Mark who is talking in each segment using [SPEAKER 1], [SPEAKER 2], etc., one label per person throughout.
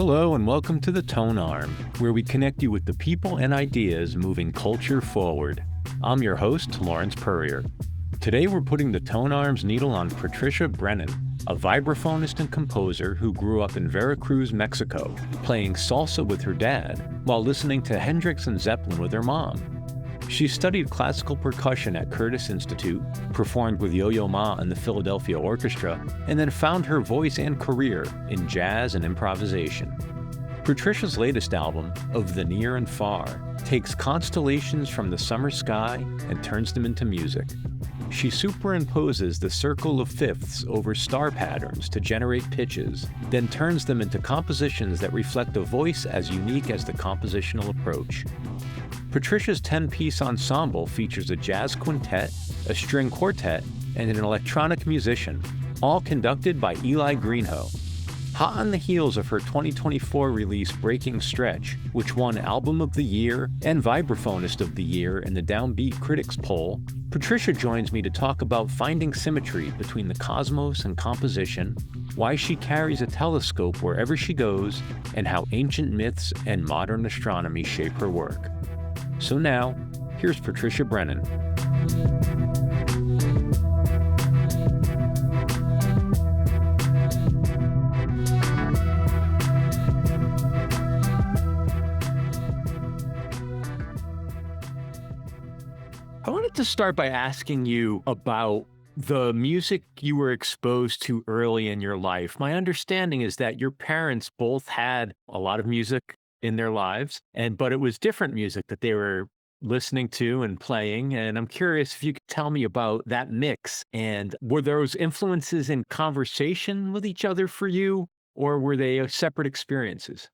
[SPEAKER 1] Hello and welcome to the Tonearm, where we connect you with the people and ideas moving culture forward. I'm your host, Lawrence Purrier. Today we're putting the Tonearm's needle on Patricia Brennan, a vibraphonist and composer who grew up in Veracruz, Mexico, playing salsa with her dad while listening to Hendrix and Zeppelin with her mom. She studied classical percussion at Curtis Institute, performed with Yo-Yo Ma and the Philadelphia Orchestra, and then found her voice and career in jazz and improvisation. Patricia's latest album, Of the Near and Far, takes constellations from the summer sky and turns them into music. She superimposes the circle of fifths over star patterns to generate pitches, then turns them into compositions that reflect a voice as unique as the compositional approach. Patricia's 10-piece ensemble features a jazz quintet, a string quartet, and an electronic musician, all conducted by Eli Greenhoe. Hot on the heels of her 2024 release Breaking Stretch, which won Album of the Year and Vibraphonist of the Year in the Downbeat Critics poll, Patricia joins me to talk about finding symmetry between the cosmos and composition, why she carries a telescope wherever she goes, and how ancient myths and modern astronomy shape her work. So now, here's Patricia Brennan. I wanted to start by asking you about the music you were exposed to early in your life. My understanding is that your parents both had a lot of music in their lives, but it was different music that they were listening to and playing. And I'm curious if you could tell me about that mix. And were those influences in conversation with each other for you, or were they separate experiences?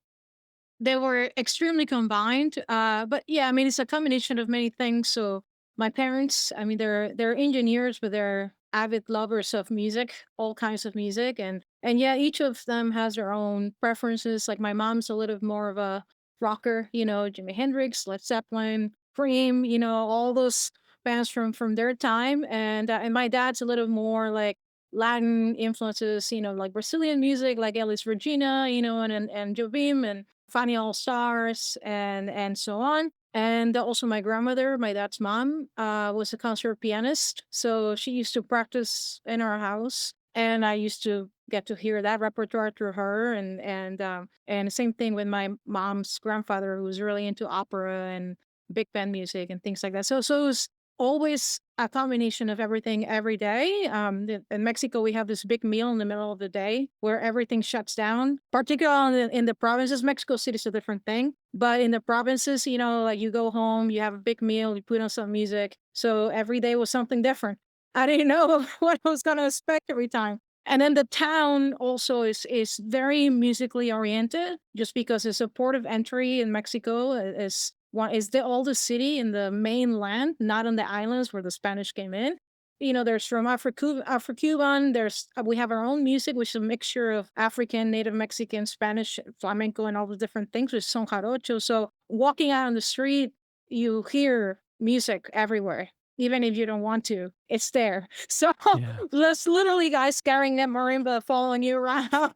[SPEAKER 2] They were extremely combined. But yeah, I mean, it's a combination of many things. So my parents, I mean, they're engineers, but they're avid lovers of music, all kinds of music, and yeah, each of them has their own preferences. Like my mom's a little more of a rocker, Jimi Hendrix, Led Zeppelin, Cream, all those bands from their time, and my dad's a little more like Latin influences, like Brazilian music, like Elis Regina, and Jobim and Fanny All Stars and so on. And also my grandmother, my dad's mom, was a concert pianist. So she used to practice in our house. And I used to get to hear that repertoire through her. And the same thing with my mom's grandfather, who was really into opera and big band music and things like that. So it was always a combination of everything every day. In Mexico, we have this big meal in the middle of the day where everything shuts down, particularly in the provinces. Mexico City is a different thing. But in the provinces, like you go home, you have a big meal, you put on some music. So every day was something different. I didn't know what I was going to expect every time. And then the town also is very musically oriented, just because it's a port of entry in Mexico. Is the oldest city in the mainland, not on the islands where the Spanish came in. There's from Afro-Cuban. We have our own music, which is a mixture of African, Native Mexican, Spanish, flamenco, and all the different things with son jarocho. So walking out on the street, you hear music everywhere, even if you don't want to. It's there. So
[SPEAKER 1] Yeah.
[SPEAKER 2] there's literally guys carrying that marimba following you around.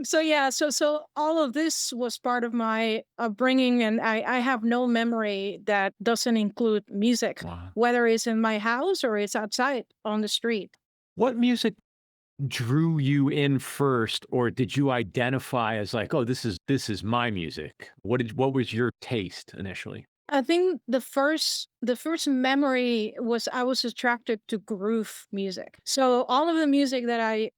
[SPEAKER 2] So yeah, so all of this was part of my upbringing, and I have no memory that doesn't include music,
[SPEAKER 1] Wow.
[SPEAKER 2] whether it's in my house or it's outside on the street.
[SPEAKER 1] What music drew you in first, or did you identify as like, oh, this is my music? What was your taste initially?
[SPEAKER 2] I think the first memory was I was attracted to groove music. So all of the music that I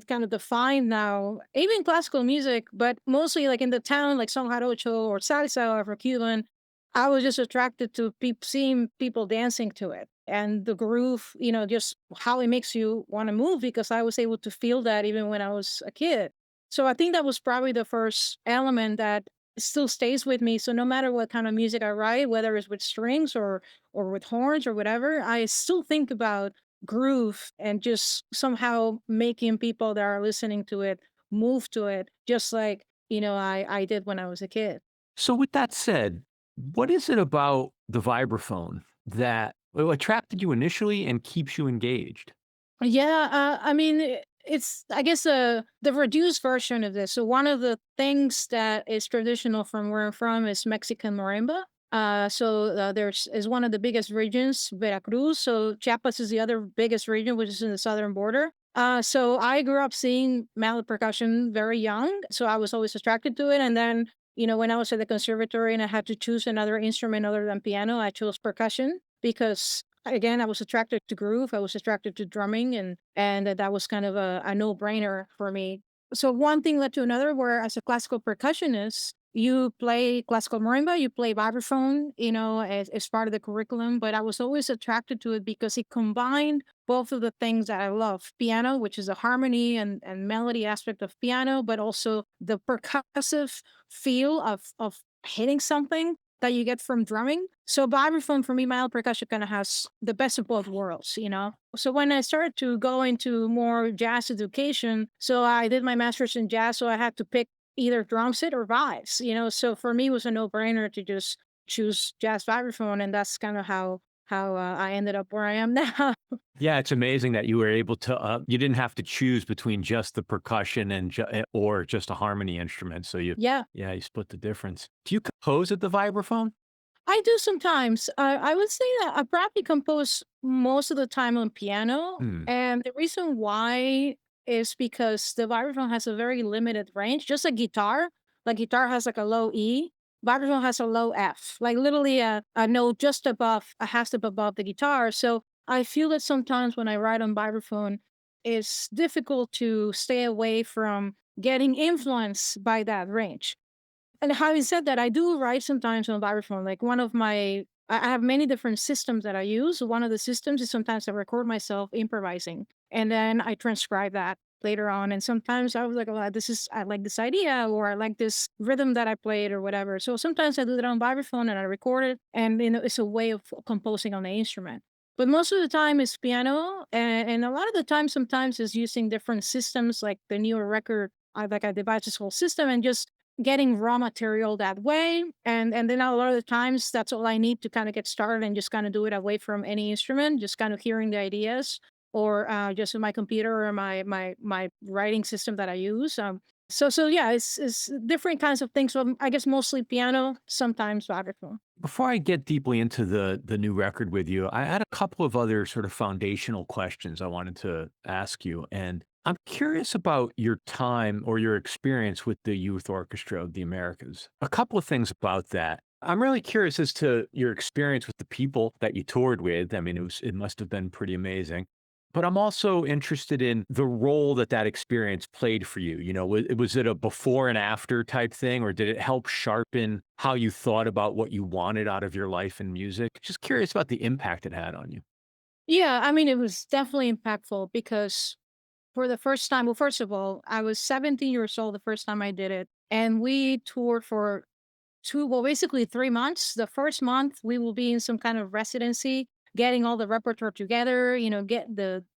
[SPEAKER 2] kind of define now, even classical music, but mostly like in the town, like son jarocho or salsa or Afro-Cuban, I was just attracted to seeing people dancing to it and the groove, just how it makes you want to move, because I was able to feel that even when I was a kid. So I think that was probably the first element that still stays with me. So no matter what kind of music I write, whether it's with strings or with horns or whatever, I still think about groove and just somehow making people that are listening to it move to it, just like I did when I was a kid.
[SPEAKER 1] So with that said, what is it about the vibraphone that attracted you initially and keeps you engaged?
[SPEAKER 2] Yeah, I mean, It's, I guess, the reduced version of this. So one of the things that is traditional from where I'm from is Mexican marimba. There's is one of the biggest regions, Veracruz. So Chiapas is the other biggest region, which is in the southern border. So I grew up seeing mallet percussion very young, so I was always attracted to it. And then, when I was at the conservatory and I had to choose another instrument other than piano, I chose percussion because again, I was attracted to groove. I was attracted to drumming, and that was kind of a no brainer for me. So one thing led to another. Where as a classical percussionist, you play classical marimba, you play vibraphone, as part of the curriculum. But I was always attracted to it because it combined both of the things that I love: piano, which is the harmony and melody aspect of piano, but also the percussive feel of hitting something that you get from drumming. So vibraphone for me, mild percussion kind of has the best of both worlds. So when I started to go into more jazz education, so I did my master's in jazz, so I had to pick either drum set or vibes. So for me, it was a no brainer to just choose jazz vibraphone, and that's kind of how I ended up where I am now.
[SPEAKER 1] Yeah, it's amazing that you were able to, you didn't have to choose between just the percussion or just a harmony instrument. So
[SPEAKER 2] Yeah.
[SPEAKER 1] yeah, you split the difference. Do you compose at the vibraphone?
[SPEAKER 2] I do sometimes. I would say that I probably compose most of the time on piano.
[SPEAKER 1] Hmm.
[SPEAKER 2] And the reason why is because the vibraphone has a very limited range, just like guitar. Like guitar has like a low E, vibraphone has a low F, like literally a note just above, a half step above the guitar. So I feel that sometimes when I write on vibraphone, it's difficult to stay away from getting influenced by that range. And having said that, I do write sometimes on vibraphone. Like one of my, I have many different systems that I use. One of the systems is sometimes I record myself improvising, and then I transcribe that later on. And sometimes I was like, "Oh, I like this idea, or I like this rhythm that I played, or whatever." So sometimes I do that on vibraphone and I record it, and it's a way of composing on the instrument. But most of the time it's piano, and a lot of the time, sometimes is using different systems, like the newer record. I devised this whole system and just getting raw material that way. And then a lot of the times that's all I need to kind of get started and just kind of do it away from any instrument, just kind of hearing the ideas, or just in my computer or my writing system that I use. So yeah, it's different kinds of things. So I guess mostly piano, sometimes vibraphone.
[SPEAKER 1] Before I get deeply into the new record with you, I had a couple of other sort of foundational questions I wanted to ask you. And I'm curious about your time or your experience with the Youth Orchestra of the Americas. A couple of things about that. I'm really curious as to your experience with the people that you toured with. I mean, it must have been pretty amazing. But I'm also interested in the role that that experience played for you. Was it a before and after type thing, or did it help sharpen how you thought about what you wanted out of your life in music? Just curious about the impact it had on you.
[SPEAKER 2] Yeah, I mean, it was definitely impactful because for the first time, well, first of all, I was 17 years old the first time I did it, and we toured for basically 3 months. The first month we will be in some kind of residency, getting all the repertoire together,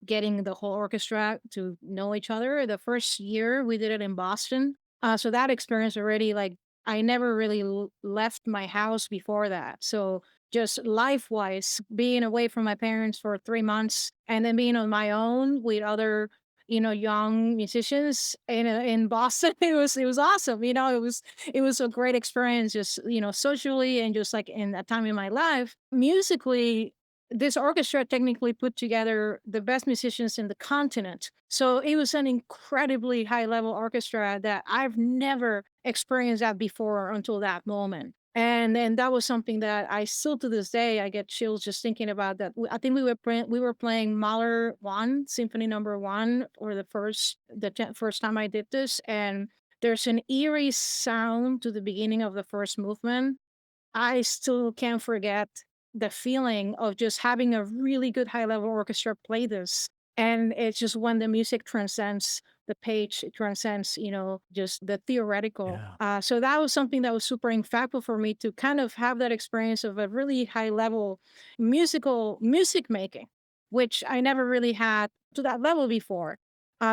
[SPEAKER 2] getting the whole orchestra to know each other. The first year we did it in Boston. So that experience already, like, I never really left my house before that. So just life wise, being away from my parents for 3 months and then being on my own with other, young musicians in Boston, it was awesome. It was a great experience, just socially, and just like in that time in my life musically. This orchestra technically put together the best musicians in the continent, so it was an incredibly high level orchestra that I've never experienced that before until that moment. And then that was something that I still to this day I get chills just thinking about that. I think we were playing Mahler 1 Symphony Number 1 for first time I did this, and there's an eerie sound to the beginning of the first movement. I still can't forget the feeling of just having a really good high level orchestra play this. And it's just when the music transcends the page, it transcends, just the theoretical.
[SPEAKER 1] Yeah.
[SPEAKER 2] So that was something that was super impactful for me to kind of have that experience of a really high level music making, which I never really had to that level before.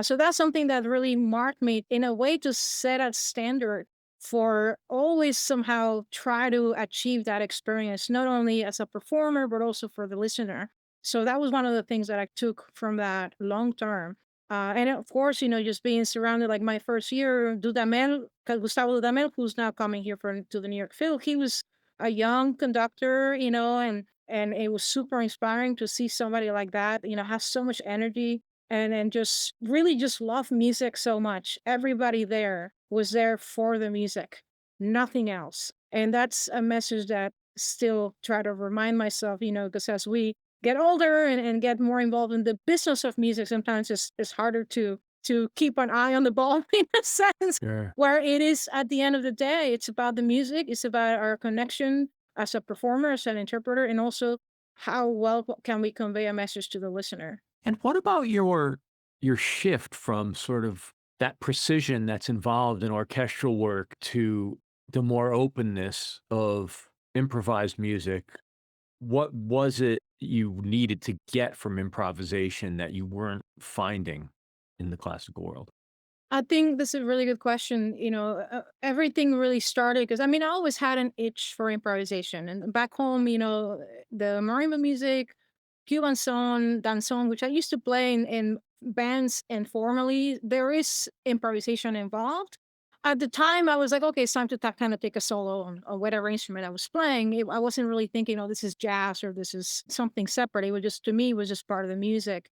[SPEAKER 2] So that's something that really marked me in a way to set a standard for always somehow try to achieve that experience, not only as a performer, but also for the listener. So that was one of the things that I took from that long term. And of course, just being surrounded, like my first year, Dudamel, Gustavo Dudamel, who's now coming here to the New York Phil, he was a young conductor, and it was super inspiring to see somebody like that, has so much energy and just really just love music so much. Everybody there was there for the music, nothing else. And that's a message that still try to remind myself, because as we get older and get more involved in the business of music, sometimes it's harder to keep an eye on the ball in a sense.
[SPEAKER 1] Sure.
[SPEAKER 2] Where it is at the end of the day, it's about the music, it's about our connection as a performer, as an interpreter, and also how well can we convey a message to the listener.
[SPEAKER 1] And what about your shift from sort of that precision that's involved in orchestral work to the more openness of improvised music? What was it you needed to get from improvisation that you weren't finding in the classical world?
[SPEAKER 2] I think this is a really good question. Everything really started because I mean, I always had an itch for improvisation. And back home, the marimba music, Cuban son, danzón, which I used to play in bands informally, there is improvisation involved. At the time, I was like, okay, it's time to kind of take a solo on whatever instrument I was playing. I wasn't really thinking, oh, this is jazz or this is something separate. It was just, to me, it was just part of the music.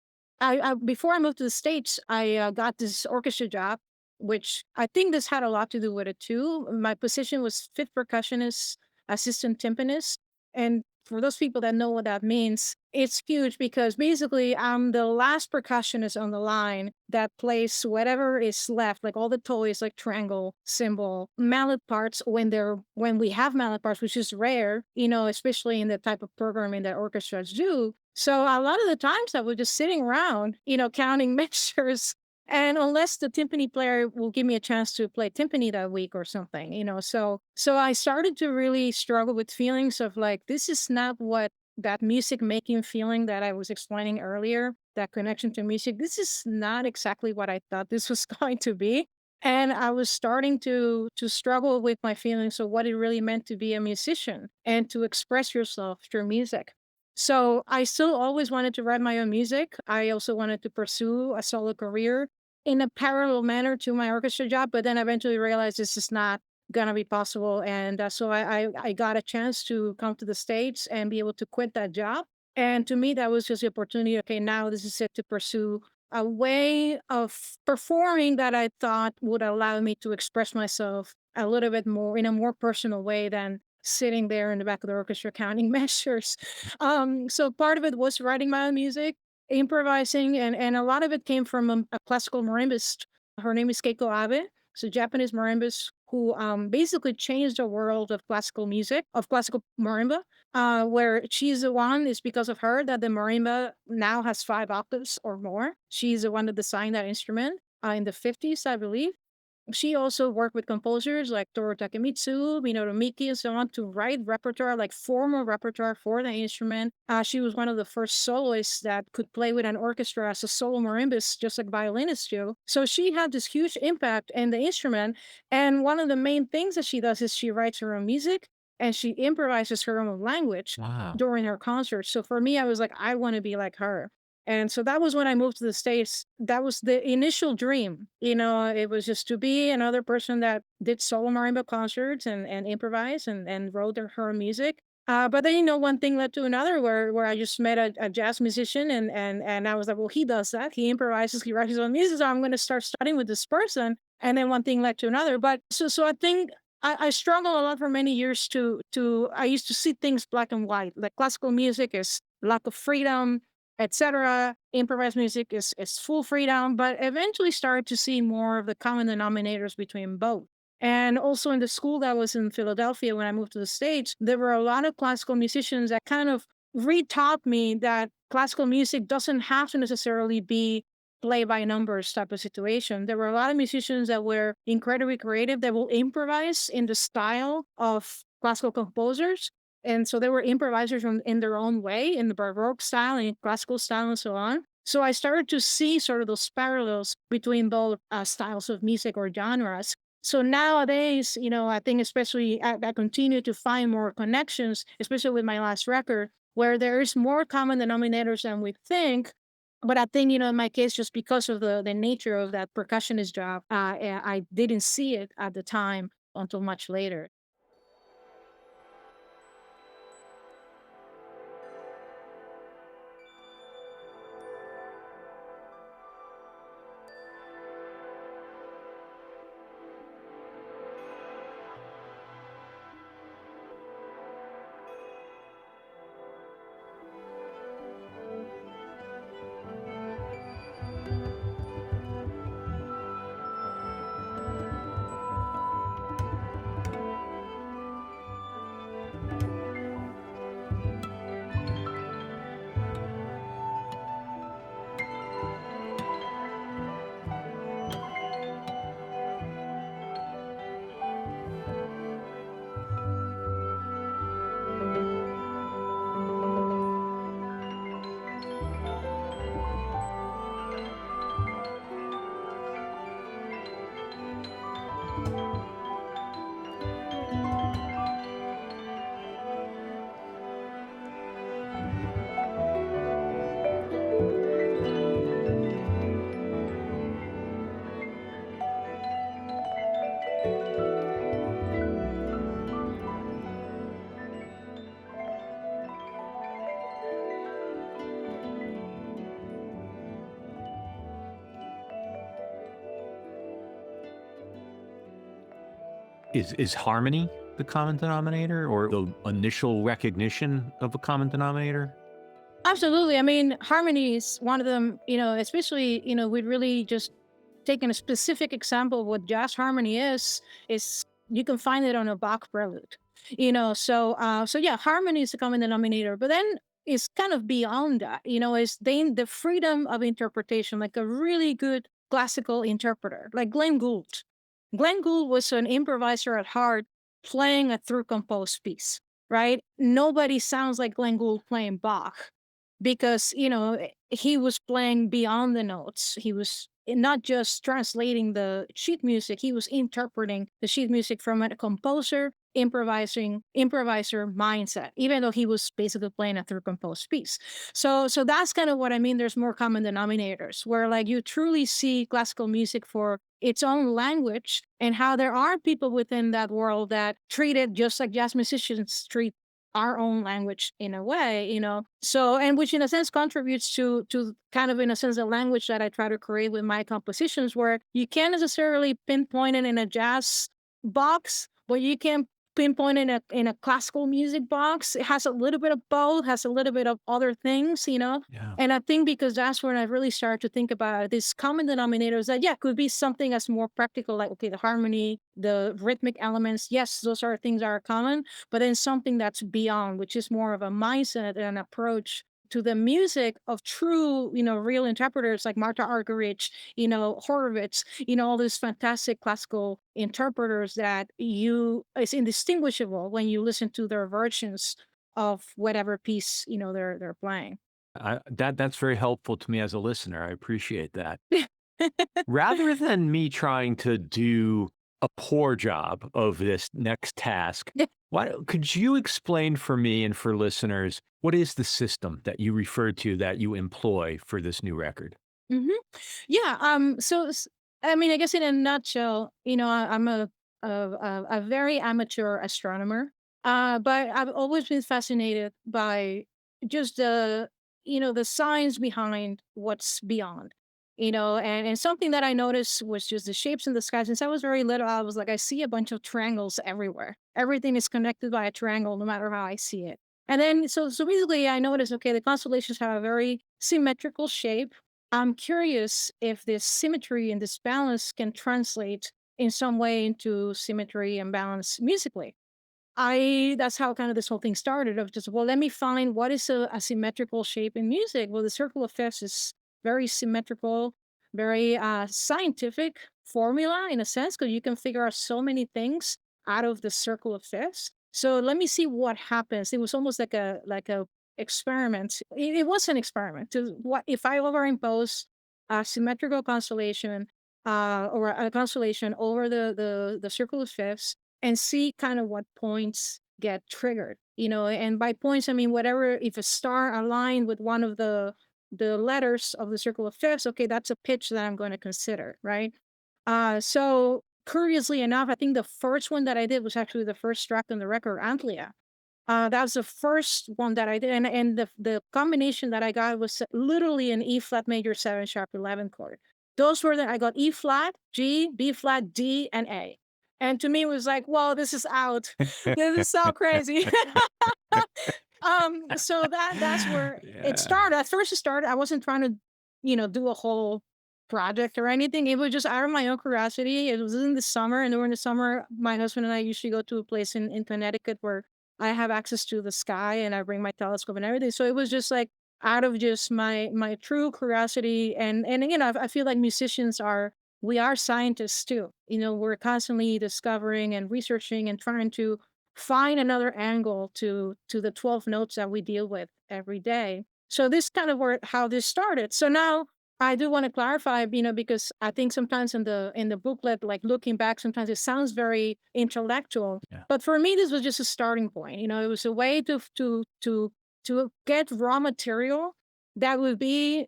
[SPEAKER 2] Before I moved to the States, I got this orchestra job, which I think this had a lot to do with it too. My position was fifth percussionist, assistant timpanist. And for those people that know what that means, it's huge because basically I'm the last percussionist on the line that plays whatever is left, like all the toys like triangle, cymbal, mallet parts when we have mallet parts, which is rare, especially in the type of programming that orchestras do. So a lot of the times I was just sitting around, counting mixtures. And unless the timpani player will give me a chance to play timpani that week or something, so I started to really struggle with feelings of like, this is not what that music making feeling that I was explaining earlier, that connection to music, this is not exactly what I thought this was going to be. And I was starting to struggle with my feelings of what it really meant to be a musician and to express yourself through music. So I still always wanted to write my own music. I also wanted to pursue a solo career in a parallel manner to my orchestra job, but then eventually realized this is not gonna be possible. And so I got a chance to come to the States and be able to quit that job. And to me, that was just the opportunity. Okay, now this is it to pursue a way of performing that I thought would allow me to express myself a little bit more in a more personal way than sitting there in the back of the orchestra counting measures. So part of it was writing my own music, improvising, and a lot of it came from a classical marimbist. Her name is Keiko Abe. So Japanese marimbist who basically changed the world of classical music, of classical marimba, where she's the one, it's because of her that the marimba now has 5 octaves or more. She's the one that designed that instrument in the 50s, I believe. She also worked with composers like Toru Takemitsu, Minoru Miki, and so on to write repertoire, like formal repertoire for the instrument. She was one of the first soloists that could play with an orchestra as a solo marimbist, just like violinists do. So she had this huge impact in the instrument. And one of the main things that she does is she writes her own music and she improvises her own language
[SPEAKER 1] Wow.
[SPEAKER 2] during her concerts. So for me, I was like, I want to be like her. And so that was when I moved to the States. That was the initial dream. It was just to be another person that did solo marimba concerts and improvise and wrote her own music. But then, one thing led to another where I just met a jazz musician and I was like, well, he does that. He improvises, he writes his own music. So I'm going to start studying with this person. And then one thing led to another. But so I think I struggled a lot for many years I used to see things black and white. Like classical music is lack of freedom, etc. Improvised music is full freedom, but eventually started to see more of the common denominators between both. And also in the school that was in Philadelphia when I moved to the States, there were a lot of classical musicians that kind of retaught me that classical music doesn't have to necessarily be play by numbers type of situation. There were a lot of musicians that were incredibly creative that will improvise in the style of classical composers, and so they were improvisers in their own way, in the Baroque style, in classical style, and so on. So I started to see sort of those parallels between both styles of music or genres. So nowadays, I think especially I continue to find more connections, especially with my last record, where there is more common denominators than we think, But I think, in my case, just because of the nature of that percussionist job, I didn't see it at the time until much later.
[SPEAKER 1] Is harmony the common denominator or the initial recognition of a common denominator?
[SPEAKER 2] Absolutely. I mean, harmony is one of them, especially, we'd really just taken a specific example of what jazz harmony is you can find it on a Bach prelude. So yeah, harmony is a common denominator, but then it's kind of beyond that, is then the freedom of interpretation, like a really good classical interpreter, like Glenn Gould. Glenn Gould was an improviser at heart playing a through composed piece, right? Nobody sounds like Glenn Gould playing Bach because he was playing beyond the notes. He was not just translating the sheet music, he was interpreting the sheet music from a composer improviser mindset, even though he was basically playing a through composed piece. So that's kind of what I mean. There's more common denominators where like you truly see classical music for its own language, and how there are people within that world that treat it just like jazz musicians treat our own language in a way, so, and which in a sense contributes to kind of, in a sense, the language that I try to create with my compositions, where you can't necessarily pinpoint it in a jazz box, but you can pinpoint it in a classical music box. It has a little bit of both, has a little bit of other things,
[SPEAKER 1] Yeah.
[SPEAKER 2] and I think because that's when I really started to think about these common denominators that, yeah, could be something that's more practical, like, okay, the harmony, the rhythmic elements, yes, those are things that are common, but then something that's beyond, which is more of a mindset and an approach to the music of true, real interpreters like Martha Argerich, Horowitz, all these fantastic classical interpreters that it's indistinguishable when you listen to their versions of whatever piece, they're playing.
[SPEAKER 1] That's very helpful to me as a listener. I appreciate that. Rather than me trying to do a poor job of this next task, why could you explain for me and for listeners what is the system that you referred to that you employ for this new record?
[SPEAKER 2] Mhm. Yeah, I mean, I guess in a nutshell, I'm a very amateur astronomer, but I've always been fascinated by just the science behind what's beyond, and something that I noticed was just the shapes in the sky. Since I was very little, I was like, I see a bunch of triangles everywhere. Everything is connected by a triangle, no matter how I see it. And then, so basically, I noticed, okay, the constellations have a very symmetrical shape. I'm curious if this symmetry and this balance can translate in some way into symmetry and balance musically. That's how kind of this whole thing started of just, well, let me find what is a symmetrical shape in music. Well, the circle of fifths is very symmetrical, very scientific formula in a sense, because you can figure out so many things out of the circle of fifths. So let me see what happens. It was almost like a experiment. It was an experiment. To what if I overimpose a symmetrical constellation or a constellation over the circle of fifths and see kind of what points get triggered, and by points I mean whatever, if a star aligned with one of the letters of the circle of fifths. Okay, that's a pitch that I'm going to consider, right? So curiously enough, I think the first one that I did was actually the first track on the record, Antlia. That was the first one that I did, and the combination that I got was literally an E flat major 7 sharp 11 chord. Those were I got E flat, G, B flat, D, and A. And to me, it was like, whoa, this is out. This is so crazy. So that's where it
[SPEAKER 1] Yeah.
[SPEAKER 2] started. At first, it started. I wasn't trying to, do a whole project or anything. It was just out of my own curiosity. It was in the summer, and during the summer, my husband and I usually go to a place in Connecticut where I have access to the sky, and I bring my telescope and everything. So it was just like out of just my true curiosity, and I feel like musicians are we are scientists too. We're constantly discovering and researching and trying to find another angle to the 12 notes that we deal with every day. So this kind of where how this started. So now I do want to clarify, because I think sometimes in the booklet, like looking back, sometimes it sounds very intellectual.
[SPEAKER 1] Yeah.
[SPEAKER 2] But for me, this was just a starting point. It was a way to get raw material that would be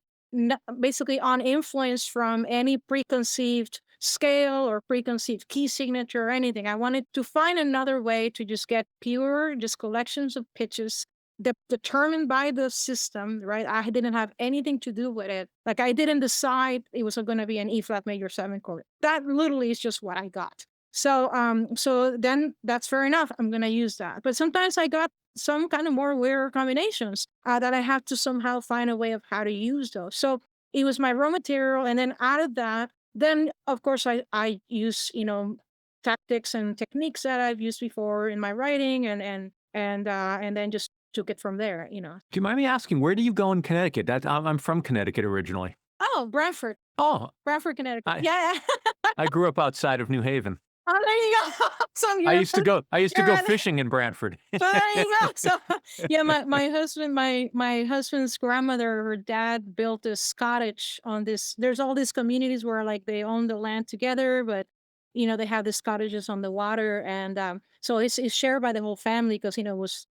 [SPEAKER 2] basically uninfluenced from any preconceived scale or preconceived key signature or anything. I wanted to find another way to just get pure, just collections of pitches determined by the system, right? I didn't have anything to do with it. Like I didn't decide it was going to be an E flat major 7 chord. That literally is just what I got. So then that's fair enough. I'm going to use that. But sometimes I got some kind of more weird combinations that I have to somehow find a way of how to use those. So it was my raw material, and then out of that, then of course I use tactics and techniques that I've used before in my writing, and then just took it from there.
[SPEAKER 1] Do you mind me asking, where do you go in Connecticut? I'm from Connecticut originally.
[SPEAKER 2] Oh, Branford,
[SPEAKER 1] Oh,
[SPEAKER 2] Branford, Connecticut.
[SPEAKER 1] I
[SPEAKER 2] Yeah.
[SPEAKER 1] I grew up outside of New Haven.
[SPEAKER 2] Oh, there you go. So
[SPEAKER 1] I
[SPEAKER 2] you're
[SPEAKER 1] used to go I used to
[SPEAKER 2] you're
[SPEAKER 1] go
[SPEAKER 2] right.
[SPEAKER 1] fishing in Brantford.
[SPEAKER 2] So there you go. So yeah, my husband, my husband's grandmother, her dad built this cottage on this. There's all these communities where like they own the land together, but they have these cottages on the water, and so it's shared by the whole family because it was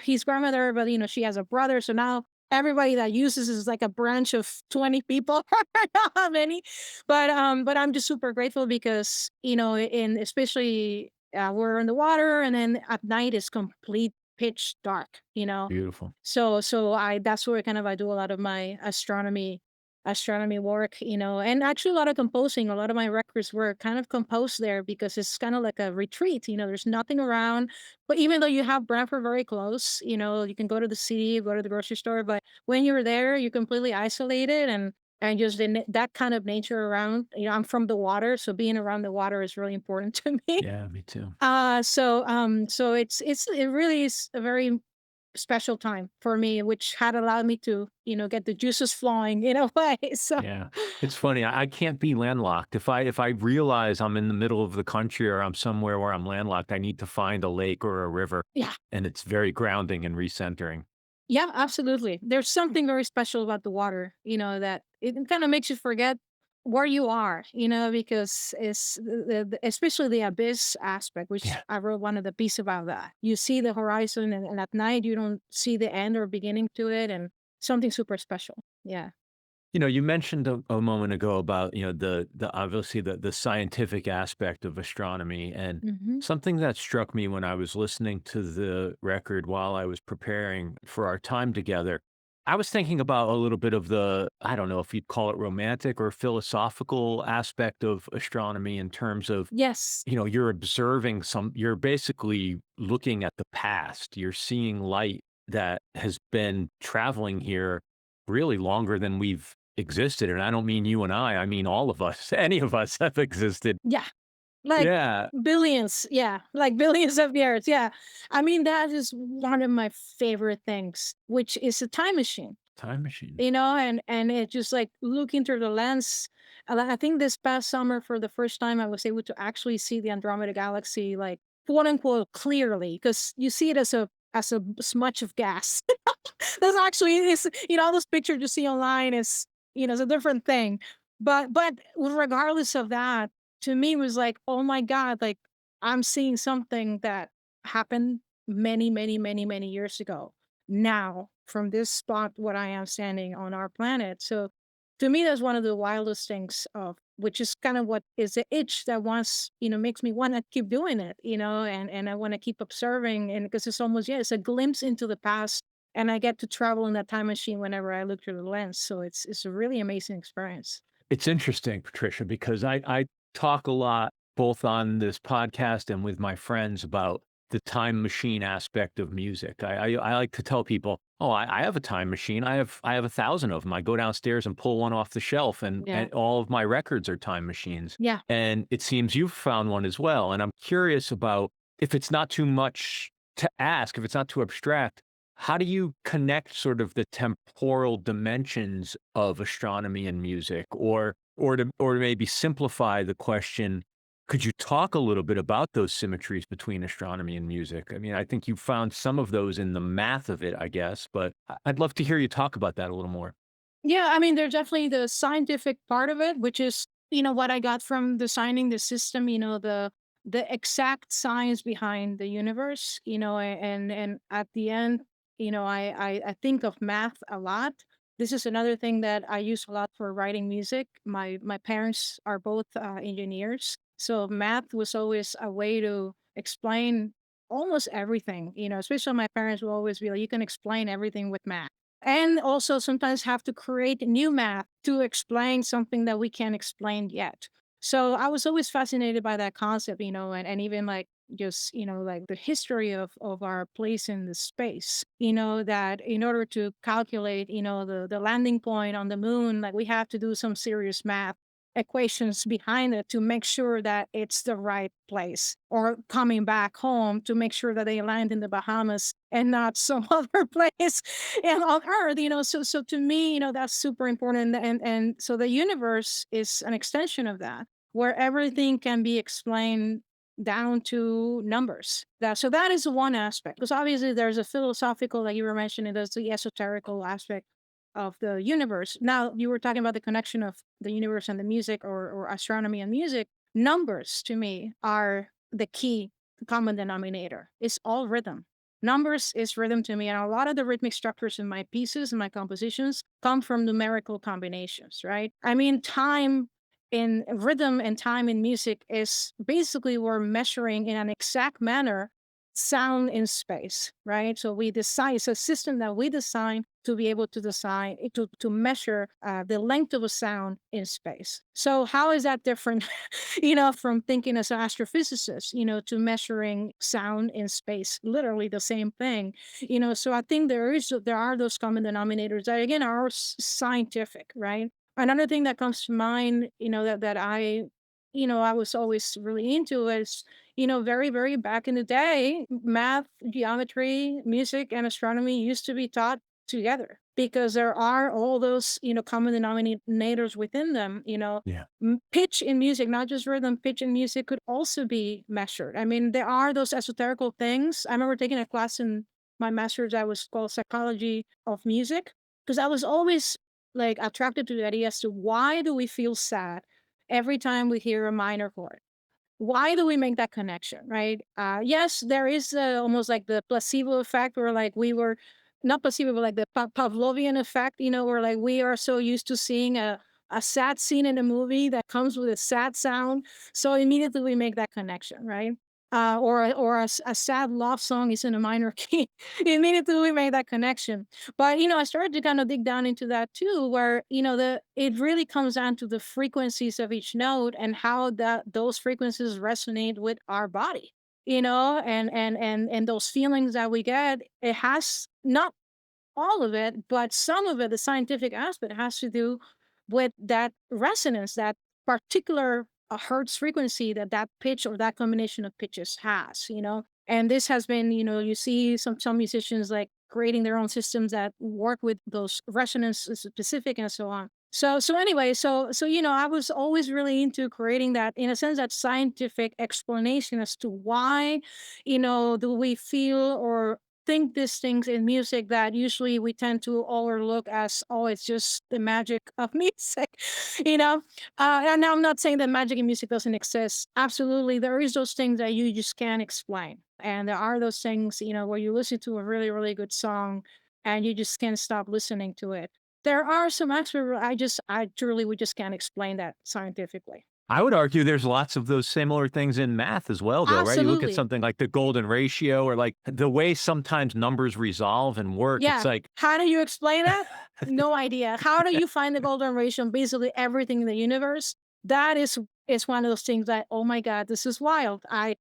[SPEAKER 2] his grandmother, but she has a brother, so now everybody that uses is like a branch of 20 people. I don't know how many, but I'm just super grateful because in especially we're in the water, and then at night it's complete pitch dark.
[SPEAKER 1] Beautiful.
[SPEAKER 2] So I that's where kind of I do a lot of my astronomy work, and actually a lot of composing. A lot of my records were kind of composed there because it's kind of like a retreat. There's nothing around. But even though you have Branford very close, you can go to the city, go to the grocery store, but when you're there, you're completely isolated, and just that kind of nature around. I'm from the water, so being around the water is really important to me.
[SPEAKER 1] Yeah, me too.
[SPEAKER 2] So it really is a very special time for me, which had allowed me to, get the juices flowing in a way. So
[SPEAKER 1] Yeah. It's funny, I can't be landlocked. If I realize I'm in the middle of the country or I'm somewhere where I'm landlocked, I need to find a lake or a river,
[SPEAKER 2] yeah,
[SPEAKER 1] and it's very grounding and recentering.
[SPEAKER 2] yeah, absolutely. There's something very special about the water, that it kind of makes you forget where you are, because it's especially the abyss aspect, which
[SPEAKER 1] Yeah.
[SPEAKER 2] I wrote one of the pieces about that. You see the horizon, and at night you don't see the end or beginning to it, and something super special. Yeah.
[SPEAKER 1] You mentioned a moment ago about, the obviously the scientific aspect of astronomy, and
[SPEAKER 2] Hmm.
[SPEAKER 1] something that struck me when I was listening to the record while I was preparing for our time together. I was thinking about a little bit of I don't know if you'd call it romantic or philosophical aspect of astronomy in terms of,
[SPEAKER 2] Yes.
[SPEAKER 1] you're basically looking at the past. You're seeing light that has been traveling here really longer than we've existed, and I don't mean you and I mean all of us. Any of us have existed.
[SPEAKER 2] Yeah. Like
[SPEAKER 1] Yeah.
[SPEAKER 2] billions. Yeah. Like billions of years. Yeah. I mean, that is one of my favorite things, which is a time machine.
[SPEAKER 1] Time machine.
[SPEAKER 2] And it just like looking through the lens. I think this past summer, for the first time, I was able to actually see the Andromeda galaxy, like quote unquote, clearly, because you see it as a smudge of gas. That's actually is all those pictures you see online is a different thing. But regardless of that, to me it was like, oh my God, like I'm seeing something that happened many, many, many, many years ago now. from this spot where I am standing on our planet. So to me, that's one of the wildest things of which is kind of what is the itch that wants, makes me want to keep doing it, and I want to keep observing. And because it's almost, yeah, it's a glimpse into the past. And I get to travel in that time machine whenever I look through the lens. So it's a really amazing experience.
[SPEAKER 1] It's interesting, Patricia, because I talk a lot both on this podcast and with my friends about the time machine aspect of music. I like to tell people, oh, I have a time machine. I have 1,000 of them. I go downstairs and pull one off the shelf, and
[SPEAKER 2] Yeah.
[SPEAKER 1] and all of my records are time machines.
[SPEAKER 2] Yeah.
[SPEAKER 1] And it seems you've found one as well. And I'm curious about if it's not too much to ask, if it's not too abstract, how do you connect sort of the temporal dimensions of astronomy and music? Or to maybe simplify the question, could you talk a little bit about those symmetries between astronomy and music? I mean, I think you found some of those in the math of it, I guess, but I'd love to hear you talk about that a little more.
[SPEAKER 2] Yeah, I mean, there's definitely the scientific part of it, which is, what I got from designing the system, the exact science behind the universe, and at the end, I think of math a lot. This is another thing that I use a lot for writing music. My parents are both engineers, so math was always a way to explain almost everything. Especially my parents will always be like, "You can explain everything with math." And also sometimes have to create new math to explain something that we can't explain yet. So I was always fascinated by that concept, and even like just, like the history of our place in the space, that in order to calculate, the landing point on the moon, like we have to do some serious math equations behind it to make sure that it's the right place, or coming back home to make sure that they land in the Bahamas and not some other place and on Earth. So to me, that's super important. And so the universe is an extension of that, where everything can be explained down to numbers. That is one aspect, because obviously there's a philosophical, like you were mentioning, there's the esoterical aspect of the universe. Now you were talking about the connection of the universe and the music, or astronomy and music. Numbers to me are the key common denominator. It's all rhythm. Numbers is rhythm to me, and a lot of the rhythmic structures in my pieces and my compositions come from numerical combinations, right? I mean, time in rhythm and time in music is basically we're measuring in an exact manner sound in space, right? So we design, it's a system that we design to be able to design, to measure the length of a sound in space. So how is that different, from thinking as an astrophysicist, to measuring sound in space? Literally the same thing, So I think there are those common denominators that again are scientific, right? Another thing that comes to mind, that I was always really into is, very, very back in the day, math, geometry, music, and astronomy used to be taught together because there are all those, common denominators within them,
[SPEAKER 1] Yeah.
[SPEAKER 2] pitch in music, not just rhythm, pitch in music could also be measured. I mean, there are those esoterical things. I remember taking a class in my master's that was called psychology of music, because I was always like attracted to the idea as to why do we feel sad every time we hear a minor chord? Why do we make that connection, right? Yes, there is almost like the placebo effect, where like we were not placebo, but like the Pavlovian effect, where like we are so used to seeing a sad scene in a movie that comes with a sad sound. So immediately we make that connection, right? Or a sad love song is in a minor key. Immediately we make that connection. But I started to kind of dig down into that too, where it really comes down to the frequencies of each note and how that those frequencies resonate with our body. And those feelings that we get, it has not all of it, but some of it, the scientific aspect, has to do with that resonance, that particular hertz frequency that that pitch or that combination of pitches has. And this has been, you see some musicians like creating their own systems that work with those resonance specific and so on. So anyway, I was always really into creating that, in a sense, that scientific explanation as to why, do we feel or think these things in music that usually we tend to overlook as, oh, it's just the magic of music, you know. And I'm not saying that magic in music doesn't exist. Absolutely, there is those things that you just can't explain, and there are those things, where you listen to a really, really good song, and you just can't stop listening to it. There are some aspects where I truly we just can't explain that scientifically.
[SPEAKER 1] I would argue there's lots of those similar things in math as well, though, right? You look at
[SPEAKER 2] Absolutely.
[SPEAKER 1] something like the golden ratio or like the way sometimes numbers resolve and work. It's
[SPEAKER 2] Yeah.
[SPEAKER 1] like,
[SPEAKER 2] How do you explain that? No idea. How do you find the golden ratio on basically everything in the universe? That is one of those things that, oh my God, this is wild. I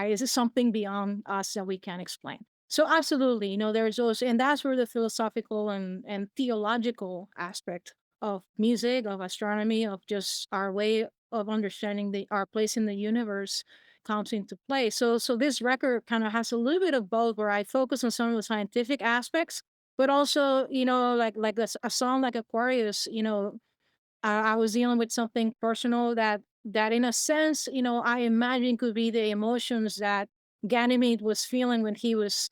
[SPEAKER 2] this is something beyond us that we can't explain. So absolutely, there's those, and that's where the philosophical and theological aspect of music, of astronomy, of just our way of understanding our place in the universe comes into play. So this record kind of has a little bit of both, where I focus on some of the scientific aspects, but also, a song like Aquarius, I was dealing with something personal that in a sense, I imagine could be the emotions that Ganymede was feeling when he was,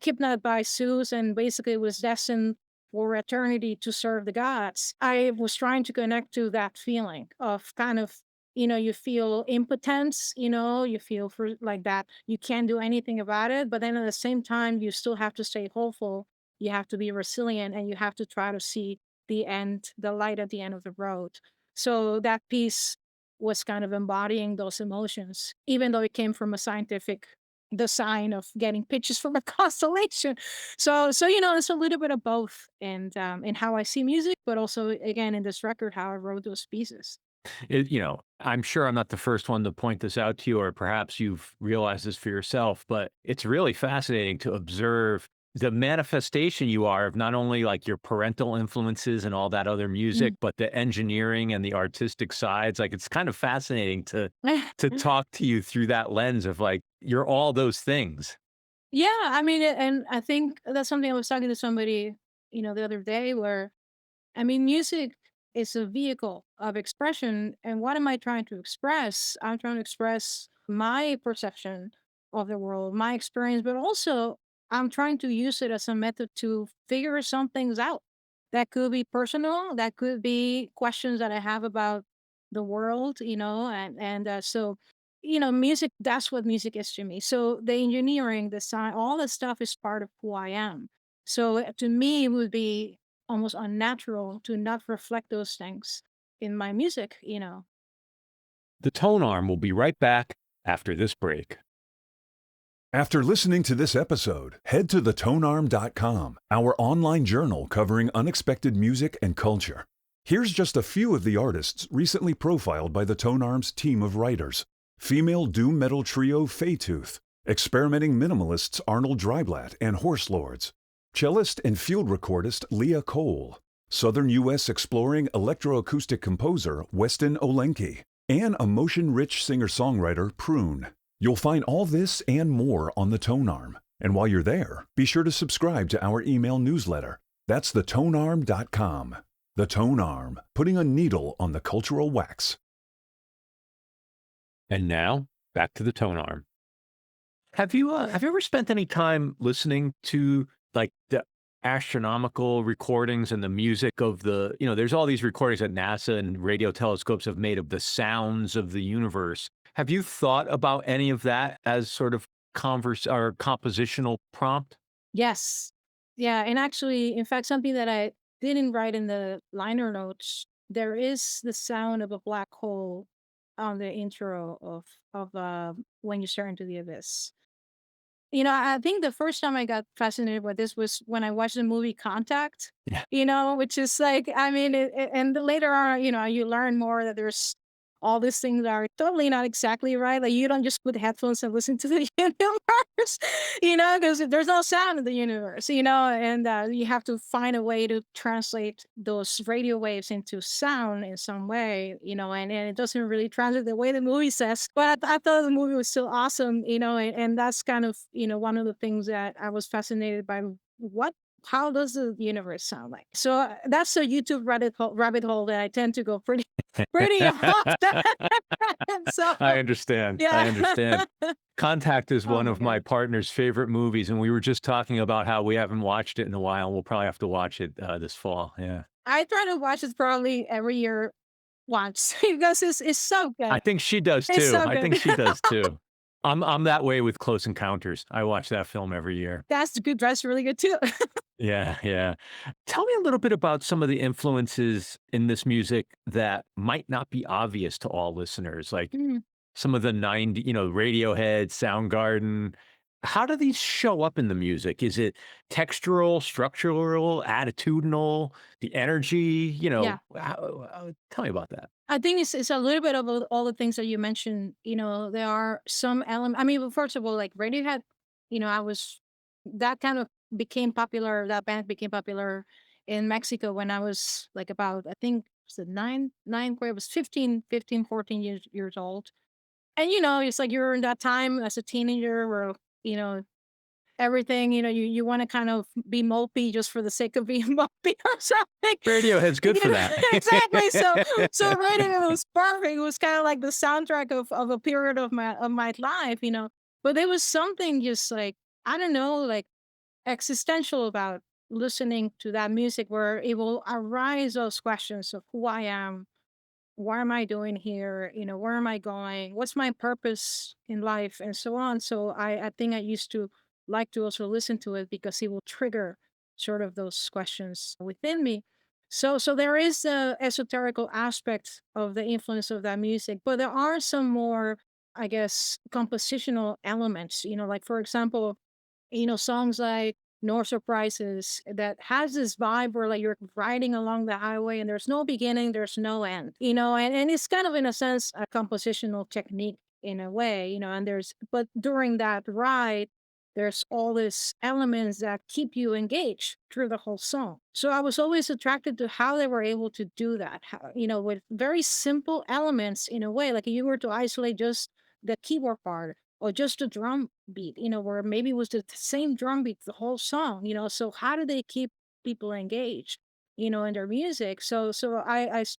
[SPEAKER 2] kidnapped by Zeus and basically was destined for eternity to serve the gods. I was trying to connect to that feeling of kind of, you feel impotence, you feel for like that you can't do anything about it, but then at the same time you still have to stay hopeful, you have to be resilient, and you have to try to see the light at the end of the road. So that piece was kind of embodying those emotions, even though it came from a scientific design of getting pictures from a constellation. So it's a little bit of both, and in how I see music, but also again in this record how I wrote those pieces.
[SPEAKER 1] I'm sure I'm not the first one to point this out to you, or perhaps you've realized this for yourself, but it's really fascinating to observe the manifestation you are of not only like your parental influences and all that other music,
[SPEAKER 2] Mm.
[SPEAKER 1] but the engineering and the artistic sides. Like it's kind of fascinating to talk to you through that lens of like you're all those things.
[SPEAKER 2] Yeah, I mean, and I think that's something I was talking to somebody, the other day, where I mean, music is a vehicle of expression. And what am I trying to express? I'm trying to express my perception of the world, my experience, but also I'm trying to use it as a method to figure some things out. That could be personal, that could be questions that I have about the world, and music, that's what music is to me. So the engineering, the science, all that stuff is part of who I am. So to me, it would be almost unnatural to not reflect those things in my music.
[SPEAKER 1] The tone arm will be right back after this break.
[SPEAKER 3] After listening to this episode, head to thetonearm.com, our online journal covering unexpected music and culture. Here's just a few of the artists recently profiled by the Tonearm's team of writers. Female doom metal trio Faytooth, experimenting minimalists Arnold Dreiblatt and Horse Lords, cellist and field recordist Leah Cole, Southern U.S. exploring electroacoustic composer Weston Olenki, and emotion-rich singer-songwriter Prune. You'll find all this and more on the Tonearm. And while you're there, be sure to subscribe to our email newsletter. That's thetonearm.com. The Tonearm, putting a needle on the cultural wax.
[SPEAKER 1] And now, back to the tone arm. Have you ever spent any time listening to like the astronomical recordings and the music of there's all these recordings that NASA and radio telescopes have made of the sounds of the universe. Have you thought about any of that as sort of converse or compositional prompt?
[SPEAKER 2] Yes. Yeah, and actually, in fact, something that I didn't write in the liner notes, there is the sound of a black hole on the intro of When You Stare Into the Abyss. I think the first time I got fascinated with this was when I watched the movie Contact,
[SPEAKER 1] Yeah.
[SPEAKER 2] which is like, I mean, and later on, you learn more that there's all these things that are totally not exactly right. Like, you don't just put headphones and listen to the universe, because there's no sound in the universe, and you have to find a way to translate those radio waves into sound in some way, and it doesn't really translate the way the movie says. But I thought the movie was still awesome, and that's kind of, one of the things that I was fascinated by. How does the universe sound like? So that's a YouTube rabbit hole that I tend to go pretty often. So
[SPEAKER 1] I understand. I
[SPEAKER 2] yeah.
[SPEAKER 1] understand. Contact is
[SPEAKER 2] Oh
[SPEAKER 1] one
[SPEAKER 2] my
[SPEAKER 1] of my
[SPEAKER 2] god.
[SPEAKER 1] partner's favorite movies, and we were just talking about how we haven't watched it in a while. We'll probably have to watch it this fall. Yeah.
[SPEAKER 2] I try to watch it probably every year once because it's so
[SPEAKER 1] I
[SPEAKER 2] good.
[SPEAKER 1] think she does
[SPEAKER 2] It's
[SPEAKER 1] too.
[SPEAKER 2] so
[SPEAKER 1] I
[SPEAKER 2] good.
[SPEAKER 1] think she does too. I'm that way with Close Encounters. I watch that film every year.
[SPEAKER 2] That's good. That's really good too.
[SPEAKER 1] Yeah, yeah. Tell me a little bit about some of the influences in this music that might not be obvious to all listeners, like
[SPEAKER 2] Mm.
[SPEAKER 1] some of the 90, Radiohead, Soundgarden. How do these show up in the music? Is it textural, structural, attitudinal, the energy?
[SPEAKER 2] Yeah.
[SPEAKER 1] Tell me about that.
[SPEAKER 2] I think it's a little bit of all the things that you mentioned. There are some elements. I mean, well, first of all, like Radiohead, I was that kind of became popular. That band became popular in Mexico when I was like about, I think, was it nine, where I was 14 years old. And it's like you're in that time as a teenager where you know everything, you want to kind of be mopey just for the sake of being mopey or something.
[SPEAKER 1] Radiohead's good for that.
[SPEAKER 2] Exactly. So Radiohead was perfect. It was kind of like the soundtrack of a period of my life, But there was something just like, I don't know, like existential about listening to that music where it will arise those questions of who I am, what am I doing here? Where am I going? What's my purpose in life? And so on. So I think I used to like to also listen to it because it will trigger sort of those questions within me. So there is the esoterical aspect of the influence of that music, but there are some more, I guess, compositional elements, like for example, songs like No Surprises that has this vibe where like you're riding along the highway and there's no beginning, there's no end, and it's kind of in a sense a compositional technique in a way, but during that ride, there's all these elements that keep you engaged through the whole song. So I was always attracted to how they were able to do that, with very simple elements in a way, like if you were to isolate just the keyboard part or just a drum beat, where maybe it was the same drum beat the whole song, So how do they keep people engaged, in their music? So that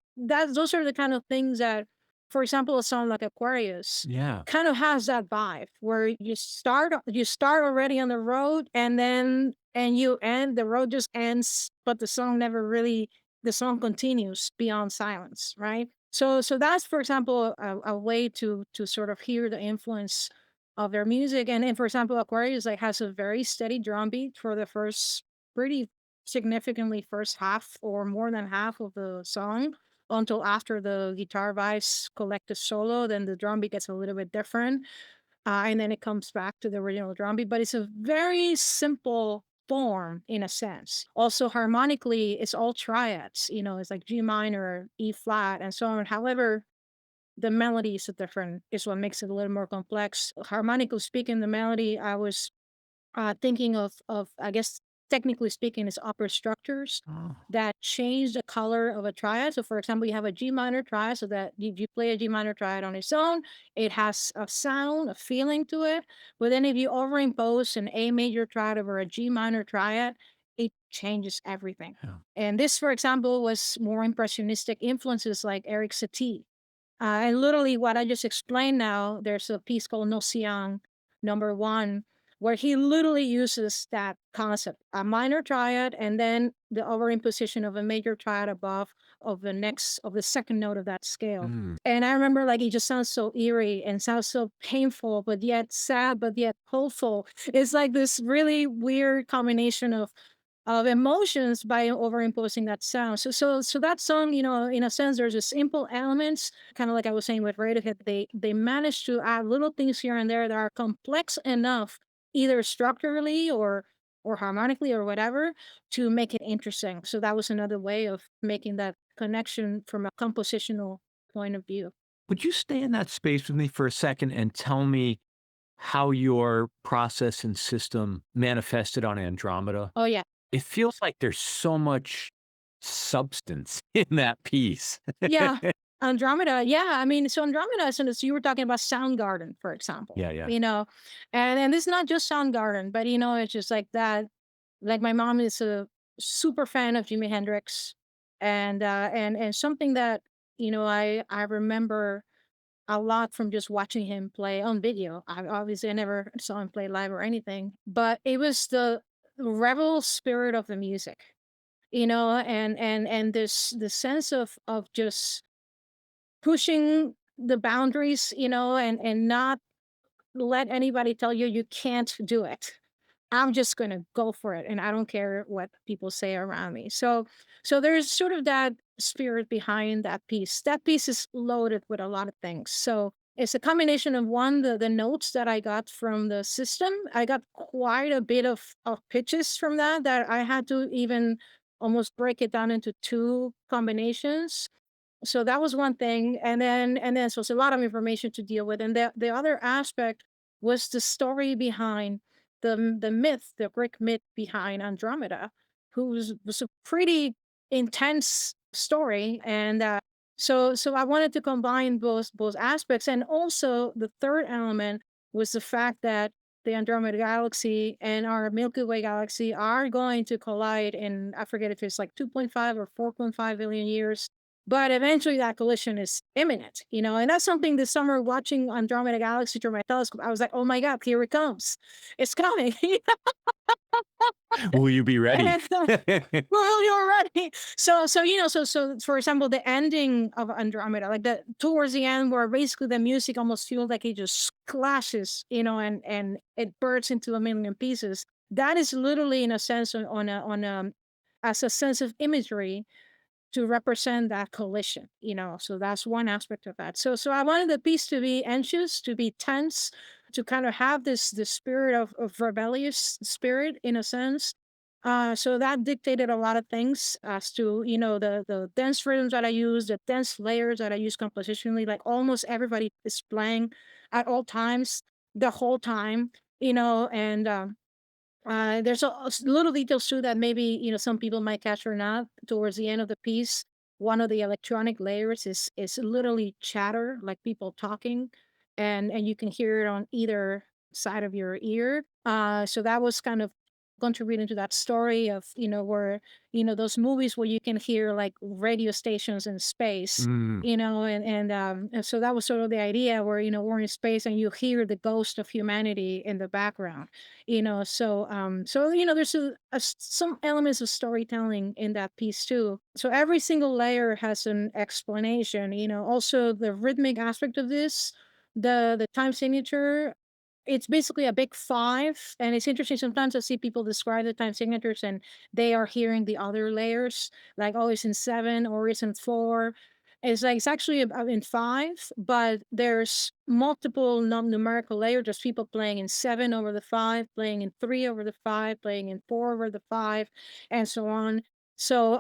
[SPEAKER 2] those are the kind of things that, for example, a song like Aquarius
[SPEAKER 1] Yeah.
[SPEAKER 2] kind of has that vibe where you start already on the road and you end, the road just ends, but the song continues beyond silence, right? So that's, for example, a way to sort of hear the influence of their music. And for example, Aquarius like has a very steady drum beat for the first, pretty significantly first half or more than half of the song, until after the guitar vibes collect a solo, then the drum beat gets a little bit different. And then it comes back to the original drum beat, but it's a very simple form in a sense. Also, harmonically, it's all triads, it's like G minor, E flat, and so on. However, the melody is different, is what makes it a little more complex. Harmonically speaking, the melody I was thinking of, I guess, technically speaking, is upper structures
[SPEAKER 1] Oh.
[SPEAKER 2] that change the color of a triad. So, for example, you have a G minor triad, so that if you play a G minor triad on its own, it has a sound, a feeling to it. But then if you overimpose an A major triad over a G minor triad, it changes everything.
[SPEAKER 1] Yeah.
[SPEAKER 2] And this, for example, was more impressionistic influences like Eric Satie. And literally, what I just explained now, there's a piece called Nocian #1, where he literally uses that concept, a minor triad, and then the overimposition of a major triad above of the second note of that scale.
[SPEAKER 1] Mm.
[SPEAKER 2] And I remember, like, it just sounds so eerie and sounds so painful, but yet sad, but yet hopeful. It's like this really weird combination of emotions by overimposing that sound. So that song, in a sense, there's just simple elements, kind of like I was saying with Radiohead. They managed to add little things here and there that are complex enough, either structurally or harmonically or whatever, to make it interesting. So that was another way of making that connection from a compositional point of view.
[SPEAKER 1] Would you stay in that space with me for a second and tell me how your process and system manifested on Andromeda?
[SPEAKER 2] Oh yeah.
[SPEAKER 1] It feels like there's so much substance in that piece.
[SPEAKER 2] Yeah. Andromeda, yeah. I mean, so Andromeda, as you were talking about Soundgarden, for example,
[SPEAKER 1] Yeah, yeah.
[SPEAKER 2] and it's not just Soundgarden, but it's just like that. Like my mom is a super fan of Jimi Hendrix, and something that I remember a lot from just watching him play on video. I never saw him play live or anything, but it was the rebel spirit of the music, and this the sense of just pushing the boundaries, and not let anybody tell you you can't do it. I'm just going to go for it, and I don't care what people say around me. So there's sort of that spirit behind that piece. That piece is loaded with a lot of things. So it's a combination of one, the notes that I got from the system. I got quite a bit of pitches from that I had to even almost break it down into two combinations. So that was one thing, and then so it's a lot of information to deal with, and the other aspect was the story behind the myth, the Greek myth behind Andromeda, who was a pretty intense story, and so I wanted to combine both aspects, and also the third element was the fact that the Andromeda galaxy and our Milky Way galaxy are going to collide in, I forget if it's like 2.5 or 4.5 billion years, but eventually that collision is imminent, and that's something this summer watching Andromeda Galaxy through my telescope. I was like, oh my God, here it comes. It's coming.
[SPEAKER 1] Will you be ready?
[SPEAKER 2] And, well, you're ready. So for example, the ending of Andromeda, like the towards the end, where basically the music almost feels like it just clashes, and it bursts into a million pieces. That is literally, in a sense, as a sense of imagery to represent that collision, so that's one aspect of that. So I wanted the piece to be anxious, to be tense, to kind of have this spirit of rebellious spirit, in a sense. So that dictated a lot of things as to, the dense rhythms that I use, the dense layers that I use compositionally. Like almost everybody is playing at all times, the whole time, and there's little details too that maybe some people might catch or not. Towards the end of the piece, one of the electronic layers is literally chatter, like people talking, and you can hear it on either side of your ear. So that was kind of contributing to that story of where those movies where you can hear like radio stations in space.
[SPEAKER 1] Mm.
[SPEAKER 2] And so that was sort of the idea where we're in space and you hear the ghost of humanity in the background. There's some elements of storytelling in that piece too. So every single layer has an explanation. Also the rhythmic aspect of this, the time signature. It's basically a big five, and it's interesting. Sometimes I see people describe the time signatures, and they are hearing the other layers, like oh, it's in seven or it's in four. It's like it's actually in five, but there's multiple numerical layers. There's people playing in seven over the five, playing in three over the five, playing in four over the five, and so on. So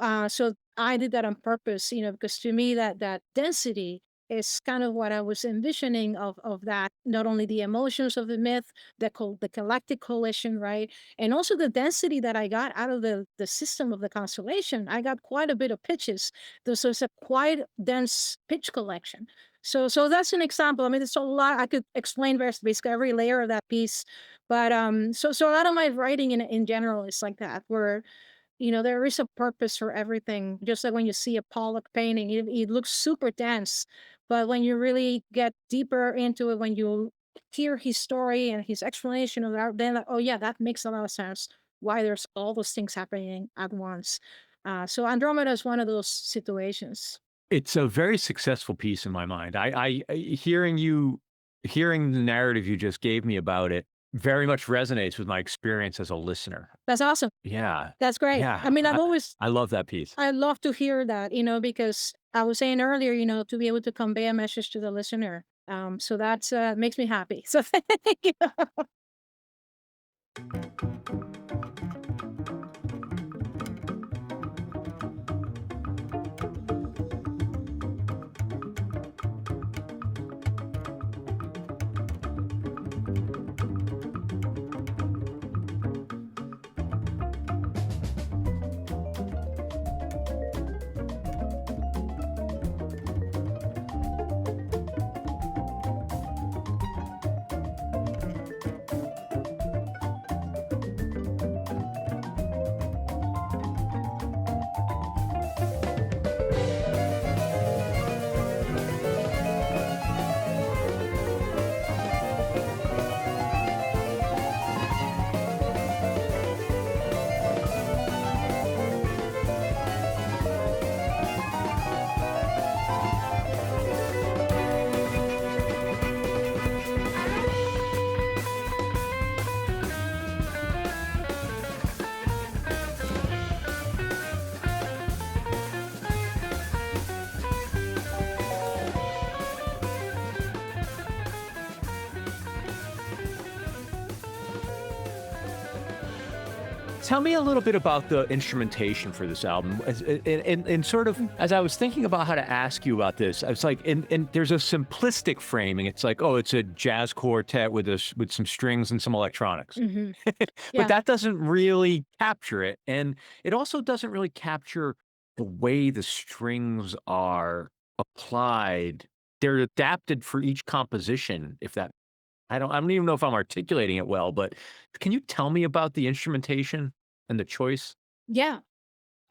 [SPEAKER 2] I did that on purpose, because to me that density is kind of what I was envisioning of that. Not only the emotions of the myth, the galactic collision, right, and also the density that I got out of the system of the constellation. I got quite a bit of pitches. So it's a quite dense pitch collection. So that's an example. I mean, there's a lot I could explain basically every layer of that piece, but so a lot of my writing in general is like that, where there is a purpose for everything. Just like when you see a Pollock painting, it looks super dense. But when you really get deeper into it, when you hear his story and his explanation of that, then like, oh yeah, that makes a lot of sense. Why there's all those things happening at once. So Andromeda is one of those situations.
[SPEAKER 1] It's a very successful piece in my mind. Hearing the narrative you just gave me about it very much resonates with my experience as a listener.
[SPEAKER 2] That's awesome.
[SPEAKER 1] Yeah.
[SPEAKER 2] That's great.
[SPEAKER 1] Yeah.
[SPEAKER 2] I mean,
[SPEAKER 1] I love that piece.
[SPEAKER 2] I love to hear that, because I was saying earlier, to be able to convey a message to the listener. So that's makes me happy. So thank you.
[SPEAKER 1] Tell me a little bit about the instrumentation for this album. And sort of, as I was thinking about how to ask you about this, I was like, and there's a simplistic framing. It's like, oh, it's a jazz quartet with some strings and some electronics.
[SPEAKER 2] Hmm.
[SPEAKER 1] But
[SPEAKER 2] Yeah.
[SPEAKER 1] that doesn't really capture it. And it also doesn't really capture the way the strings are applied. They're adapted for each composition, if that I don't even know if I'm articulating it well, but can you tell me about the instrumentation and the choice?
[SPEAKER 2] Yeah.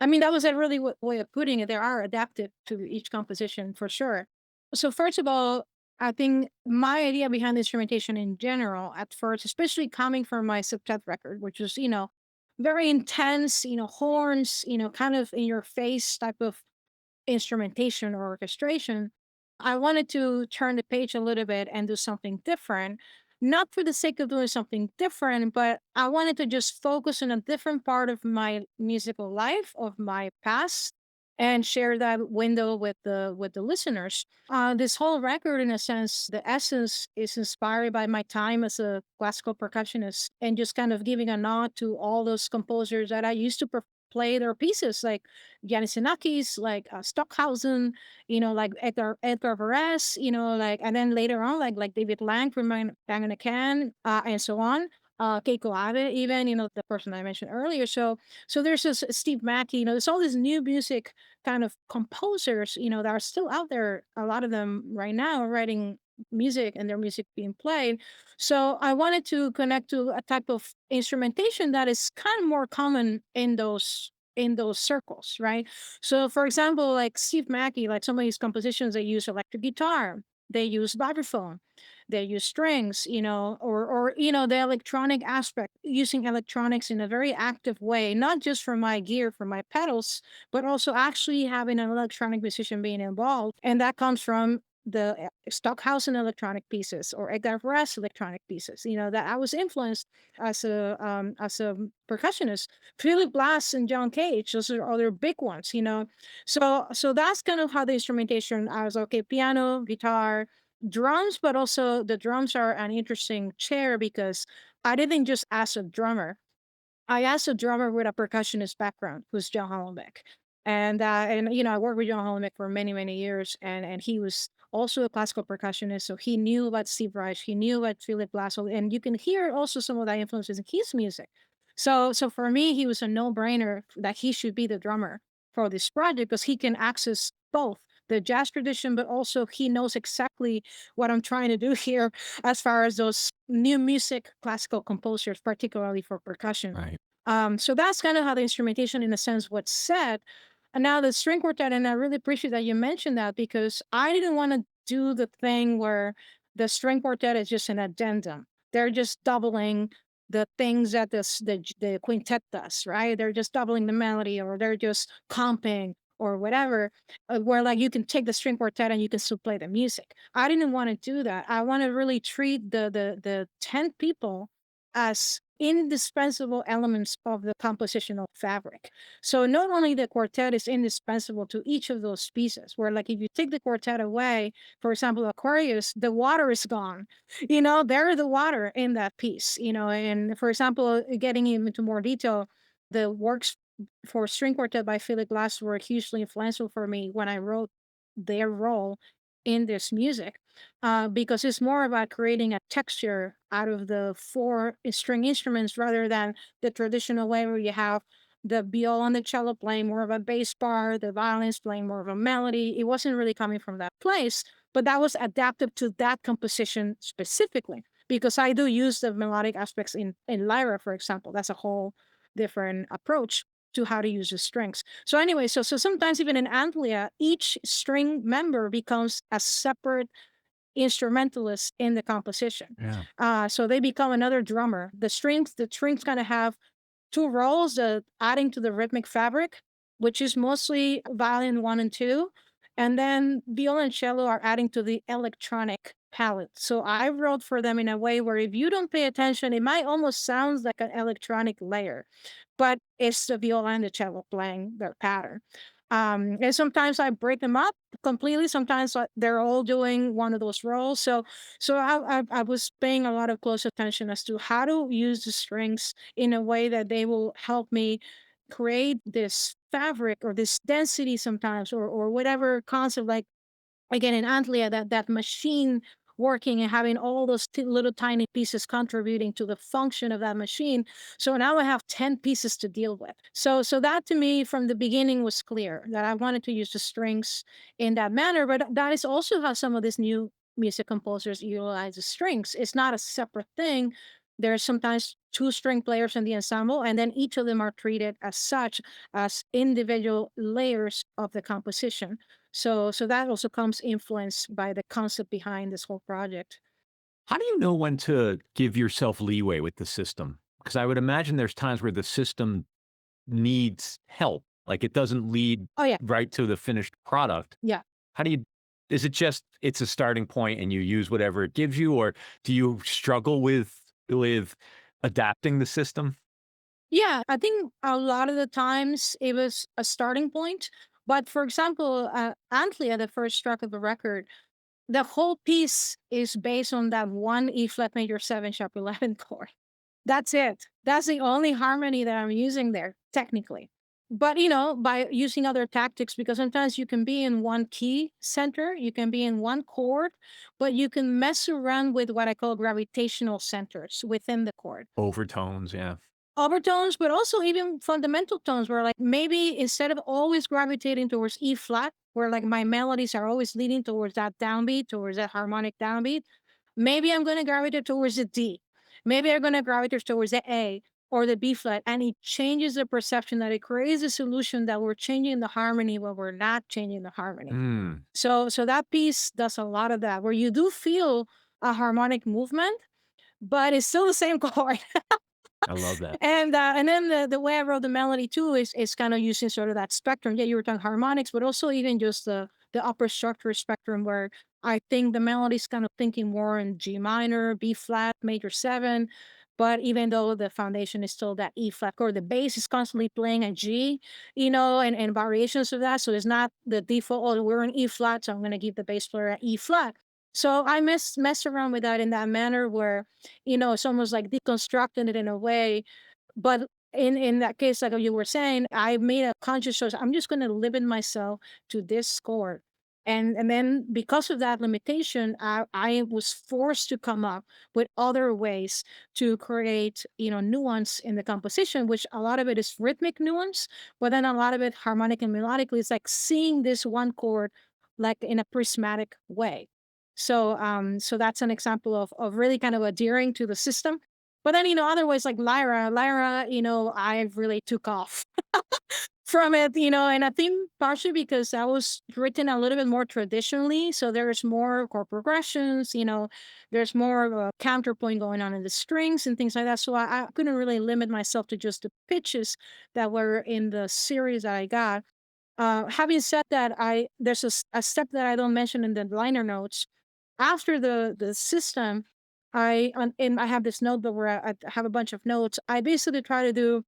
[SPEAKER 2] I mean, that was a really way of putting it. They are adapted to each composition for sure. So, first of all, I think my idea behind the instrumentation in general, at first, especially coming from my septet record, which was, very intense, horns, kind of in your face type of instrumentation or orchestration, I wanted to turn the page a little bit and do something different. Not for the sake of doing something different, but I wanted to just focus on a different part of my musical life, of my past, and share that window with the listeners. This whole record, in a sense, the essence is inspired by my time as a classical percussionist, and just kind of giving a nod to all those composers that I used to play their pieces, like Yanis Xenakis, like Stockhausen, like Edgar Varese, like, and then later on, like David Lang from Bang on a Can, and so on. Keiko Abe, even, the person I mentioned earlier. So there's this Steve Mackey, there's all this new music kind of composers, that are still out there, a lot of them right now writing music and their music being played. So I wanted to connect to a type of instrumentation that is kind of more common in those circles, right? So for example, like Steve Mackey, like some of his compositions, they use electric guitar, they use vibraphone, they use strings, or the electronic aspect, using electronics in a very active way, not just for my gear, for my pedals, but also actually having an electronic musician being involved. And that comes from the Stockhausen electronic pieces or Edgar Varese electronic pieces, that I was influenced as a percussionist. Philip Glass and John Cage, those are other big ones. So that's kind of how the instrumentation. I was okay, piano, guitar, drums, but also the drums are an interesting chair because I didn't just ask a drummer. I asked a drummer with a percussionist background, who's John Hollenbeck. And I worked with John Hollenbeck for many, many years, and he was also a classical percussionist, so he knew about Steve Reich, he knew about Philip Glass, and you can hear also some of that influences in his music. So for me, he was a no-brainer that he should be the drummer for this project because he can access both the jazz tradition, but also he knows exactly what I'm trying to do here as far as those new music classical composers, particularly for percussion.
[SPEAKER 1] Right.
[SPEAKER 2] So that's kind of how the instrumentation, in a sense, was said. And now the string quartet, and I really appreciate that you mentioned that because I didn't want to do the thing where the string quartet is just an addendum. They're just doubling the things that the quintet does, right? They're just doubling the melody, or they're just comping or whatever, where like you can take the string quartet and you can still play the music. I didn't want to do that. I want to really treat the 10 people as indispensable elements of the compositional fabric. So not only the quartet is indispensable to each of those pieces, where like if you take the quartet away, for example, Aquarius, the water is gone. There is the water in that piece, and for example, getting into more detail, the works for string quartet by Philip Glass were hugely influential for me when I wrote their role in this music, because it's more about creating a texture out of the four string instruments rather than the traditional way where you have the viola and the cello playing more of a bass part, the violins playing more of a melody. It wasn't really coming from that place, but that was adapted to that composition specifically because I do use the melodic aspects in lyra, for example. That's a whole different approach to how to use the strings. So anyway, so sometimes even in Antlia, each string member becomes a separate instrumentalist in the composition.
[SPEAKER 1] Yeah.
[SPEAKER 2] So they become another drummer. The strings kind of have two roles: adding to the rhythmic fabric, which is mostly violin one and two, and then viola and cello are adding to the electronic palette. So I wrote for them in a way where if you don't pay attention, it might almost sound like an electronic layer, but it's the viola and the cello playing their pattern. And sometimes I break them up completely. Sometimes they're all doing one of those roles. So I was paying a lot of close attention as to how to use the strings in a way that they will help me create this fabric or this density sometimes, or whatever concept, like again in Antlia, that machine working and having all those little tiny pieces contributing to the function of that machine. So now I have 10 pieces to deal with. So that to me from the beginning was clear that I wanted to use the strings in that manner. But that is also how some of these new music composers utilize the strings. It's not a separate thing. There's sometimes two string players in the ensemble, and then each of them are treated as such, as individual layers of the composition. So that also comes influenced by the concept behind this whole project.
[SPEAKER 1] How do you know when to give yourself leeway with the system? Because I would imagine there's times where the system needs help, like it doesn't lead
[SPEAKER 2] Oh yeah,
[SPEAKER 1] right to the finished product.
[SPEAKER 2] yeah.
[SPEAKER 1] How do you is it just it's a starting point and you use whatever it gives you, or do you struggle with adapting the system?
[SPEAKER 2] Yeah, I think a lot of the times it was a starting point. But for example, Antlia, the first track of the record, the whole piece is based on that one E flat major 7 sharp 11 chord. That's it. That's the only harmony that I'm using there, technically. But, by using other tactics, because sometimes you can be in one key center, you can be in one chord, but you can mess around with what I call gravitational centers within the chord.
[SPEAKER 1] Overtones, yeah.
[SPEAKER 2] Overtones, but also even fundamental tones where, like, maybe instead of always gravitating towards E flat, where like my melodies are always leading towards that downbeat, towards that harmonic downbeat, maybe I'm going to gravitate towards the D. Maybe I'm going to gravitate towards the A or the B flat. And it changes the perception, that it creates a solution that we're changing the harmony when we're not changing the harmony.
[SPEAKER 1] Mm,
[SPEAKER 2] So that piece does a lot of that, where you do feel a harmonic movement, but it's still the same chord.
[SPEAKER 1] I love that.
[SPEAKER 2] And then the way I wrote the melody too is kind of using sort of that spectrum. Yeah, you were talking harmonics, but also even just the upper structure spectrum, where I think the melody's kind of thinking more in G minor, B flat, major 7. But even though the foundation is still that E flat chord, the bass is constantly playing a G, and variations of that. So it's not the default, oh, we're in E flat, so I'm going to give the bass player an E flat. So I mess around with that in that manner where, it's almost like deconstructing it in a way. But in that case, like you were saying, I made a conscious choice. I'm just going to limit myself to this chord. And then because of that limitation, I was forced to come up with other ways to create, nuance in the composition, which a lot of it is rhythmic nuance, but then a lot of it harmonic and melodically. It's like seeing this one chord like in a prismatic way. So that's an example of really kind of adhering to the system. But then, other ways like Lyra, I really took off from it, and I think partially because I was written a little bit more traditionally. So there's more chord progressions, there's more of a counterpoint going on in the strings and things like that. So I couldn't really limit myself to just the pitches that were in the series that I got. Having said that, there's a step that I don't mention in the liner notes. After the system, and I have this notebook where I have a bunch of notes. I basically try to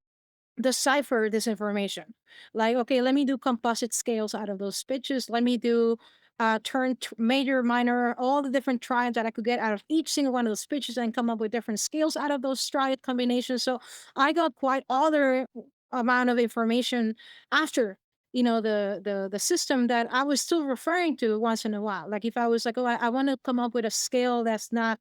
[SPEAKER 2] decipher this information. Like, okay, let me do composite scales out of those pitches. Let me do major, minor, all the different triads that I could get out of each single one of those pitches, and come up with different scales out of those triad combinations. So I got quite other amount of information after, the system, that I was still referring to once in a while. Like if I was like, oh, I want to come up with a scale that's not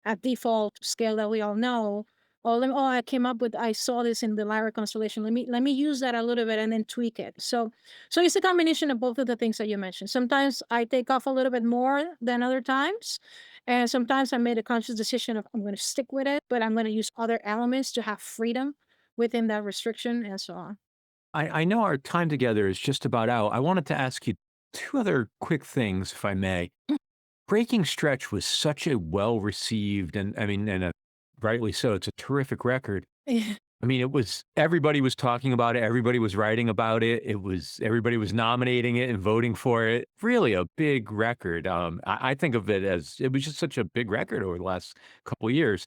[SPEAKER 2] a default scale that we all know. I came up with, I saw this in the Lyra constellation. Let me use that a little bit and then tweak it. So it's a combination of both of the things that you mentioned. Sometimes I take off a little bit more than other times. And sometimes I made a conscious decision of I'm going to stick with it, but I'm going to use other elements to have freedom within that restriction and so on.
[SPEAKER 1] I know our time together is just about out. I wanted to ask you two other quick things, if I may. Breaking Stretch was such a well received, and I mean, and rightly so, it's a terrific record. I mean, everybody was talking about it. Everybody was writing about it. Everybody was nominating it and voting for it. Really a big record. I think of it as, it was just such a big record over the last couple of years.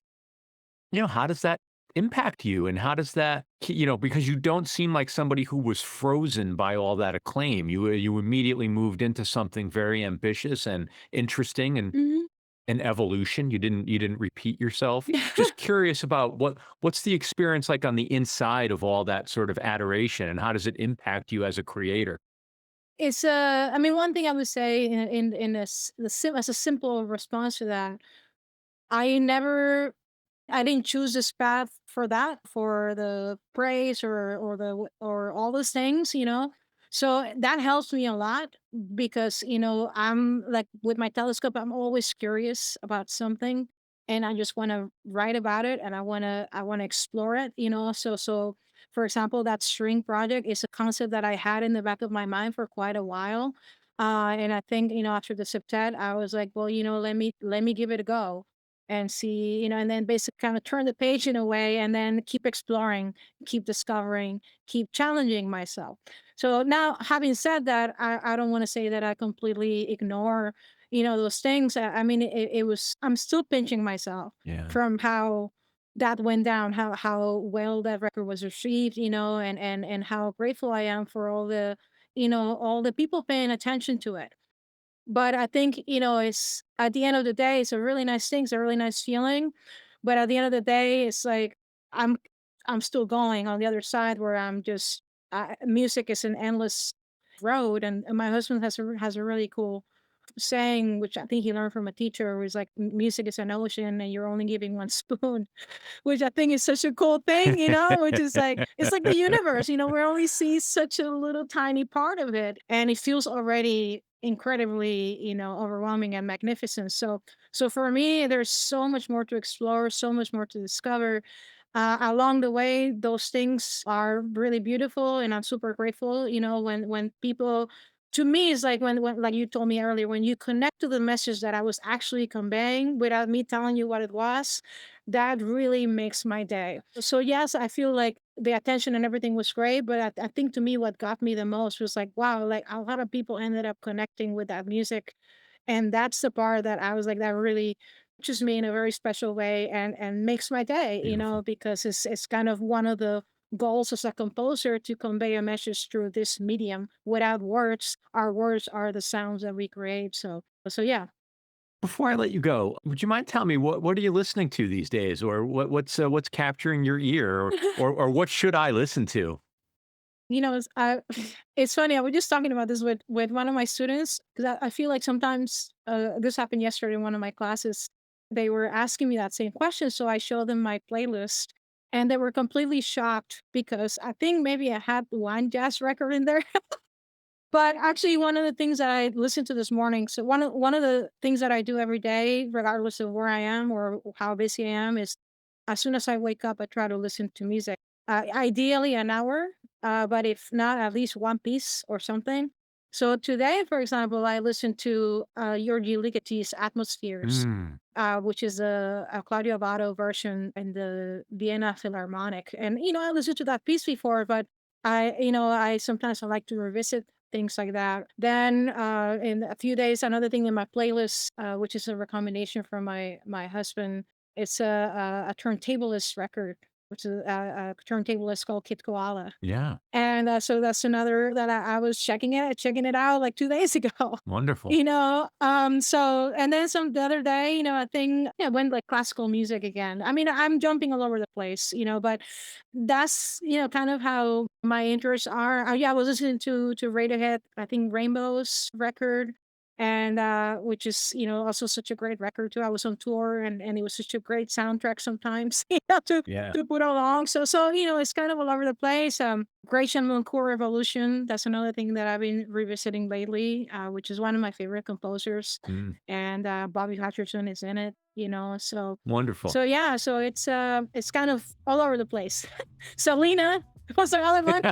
[SPEAKER 1] How does that impact you? And how does that, because you don't seem like somebody who was frozen by all that acclaim. You immediately moved into something very ambitious and interesting and
[SPEAKER 2] Mhm.
[SPEAKER 1] an evolution. You didn't repeat yourself. Just curious about what's the experience like on the inside of all that sort of adoration, and how does it impact you as a creator?
[SPEAKER 2] It's I mean, one thing I would say in as a simple response to that, I never I didn't choose this path for that, for the praise or all those things, you know. So that helps me a lot because I'm like with my telescope, I'm always curious about something, and I just want to write about it, and I want to explore it, you know. So for example, that string project is a concept that I had in the back of my mind for quite a while. And I think, after the septet, I was like, well, let me give it a go and see, and then basically kind of turn the page in a way and then keep exploring, keep discovering, keep challenging myself. So now, having said that, I don't want to say that I completely ignore, those things. I mean, it was, I'm still pinching myself
[SPEAKER 1] Yeah.
[SPEAKER 2] from how that went down, how well that record was received, and how grateful I am for all the people paying attention to it. But I think, it's at the end of the day, it's a really nice thing. It's a really nice feeling. But at the end of the day, it's like I'm I'm still going on the other side where I'm just music is an endless road. And my husband has a really cool saying, which I think he learned from a teacher, who was like, Music is an ocean and you're only giving one spoon," which I think is such a cool thing, which is like, it's like the universe, we only see such a little tiny part of it. And it feels already incredibly, overwhelming and magnificent. So for me, there's so much more to explore, so much more to discover. Along the way, those things are really beautiful, and I'm super grateful. When people, to me, it's like when like you told me earlier, when you connect to the message that I was actually conveying without me telling you what it was, that really makes my day. So yes, I feel like the attention and everything was great, but I think to me what got me the most was like, wow, like a lot of people ended up connecting with that music, and that's the part that I was like, that really touches me in a very special way and makes my day,
[SPEAKER 1] Beautiful.
[SPEAKER 2] because it's kind of one of the goals as a composer to convey a message through this medium without words. Our words are the sounds that we create. So yeah.
[SPEAKER 1] Before I let you go, would you mind telling me what are you listening to these days, or what's capturing your ear, or what should I listen to?
[SPEAKER 2] It's funny. I was just talking about this with one of my students because I feel like sometimes this happened yesterday in one of my classes. They were asking me that same question, so I showed them my playlist, and they were completely shocked because I think maybe I had one jazz record in there. But actually, one of the things that I listened to this morning, so one of the things that I do every day, regardless of where I am or how busy I am, is as soon as I wake up, I try to listen to music. Ideally, an hour, but if not, at least one piece or something. So today, for example, I listened to Georgi Ligety's "Atmospheres,"
[SPEAKER 1] Mm,
[SPEAKER 2] which is a Claudio Abbado version in the Vienna Philharmonic. And I listened to that piece before, but I sometimes I like to revisit things like that. Then in a few days, another thing in my playlist, which is a recommendation from my husband, it's a turntablist record, which is a turntablist called Kid Koala.
[SPEAKER 1] yeah,
[SPEAKER 2] And so that's another that I was checking it out like 2 days ago.
[SPEAKER 1] wonderful.
[SPEAKER 2] So and then the other day, I think, yeah, went like classical music again. I mean, I'm jumping all over the place, but that's, kind of how my interests are. Yeah, I was listening to Radiohead, I think Rainbow's record, and which is, also such a great record too. I was on tour, and it was such a great soundtrack sometimes, to
[SPEAKER 1] Yeah.
[SPEAKER 2] to put along. So it's kind of all over the place. Gratian Moncourt Revolution, that's another thing that I've been revisiting lately, which is one of my favorite composers.
[SPEAKER 1] Mm,
[SPEAKER 2] And Bobby Hutcherson is in it, so
[SPEAKER 1] wonderful.
[SPEAKER 2] so yeah, so it's kind of all over the place. Selena was the other one.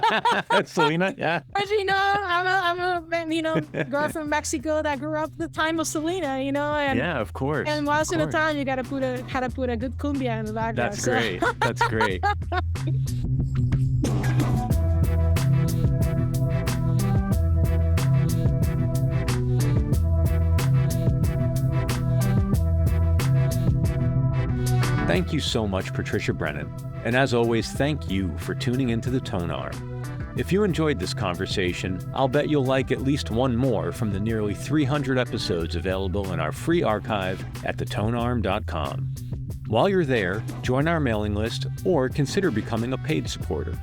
[SPEAKER 1] Selena, yeah.
[SPEAKER 2] But I'm a girl from Mexico that grew up the time of Selena, and
[SPEAKER 1] Yeah, of course.
[SPEAKER 2] and
[SPEAKER 1] Of
[SPEAKER 2] once in a
[SPEAKER 1] course.
[SPEAKER 2] time you gotta put a good cumbia in the background.
[SPEAKER 1] That's
[SPEAKER 2] So
[SPEAKER 1] great. That's great. Thank you so much, Patricia Brennan. And as always, thank you for tuning into the Tonearm. If you enjoyed this conversation, I'll bet you'll like at least one more from the nearly 300 episodes available in our free archive at thetonearm.com. While you're there, join our mailing list or consider becoming a paid supporter.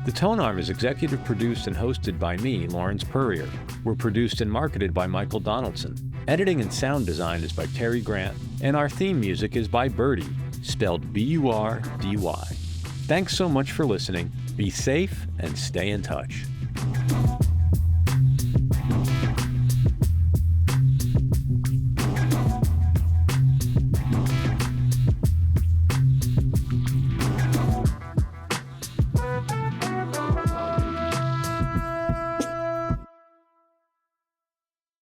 [SPEAKER 1] The Tonearm is executive produced and hosted by me, Lawrence Purrier. We're produced and marketed by Michael Donaldson. Editing and sound design is by Terry Grant, and our theme music is by Birdie, spelled B-U-R-D-Y. Thanks so much for listening. Be safe and stay in touch.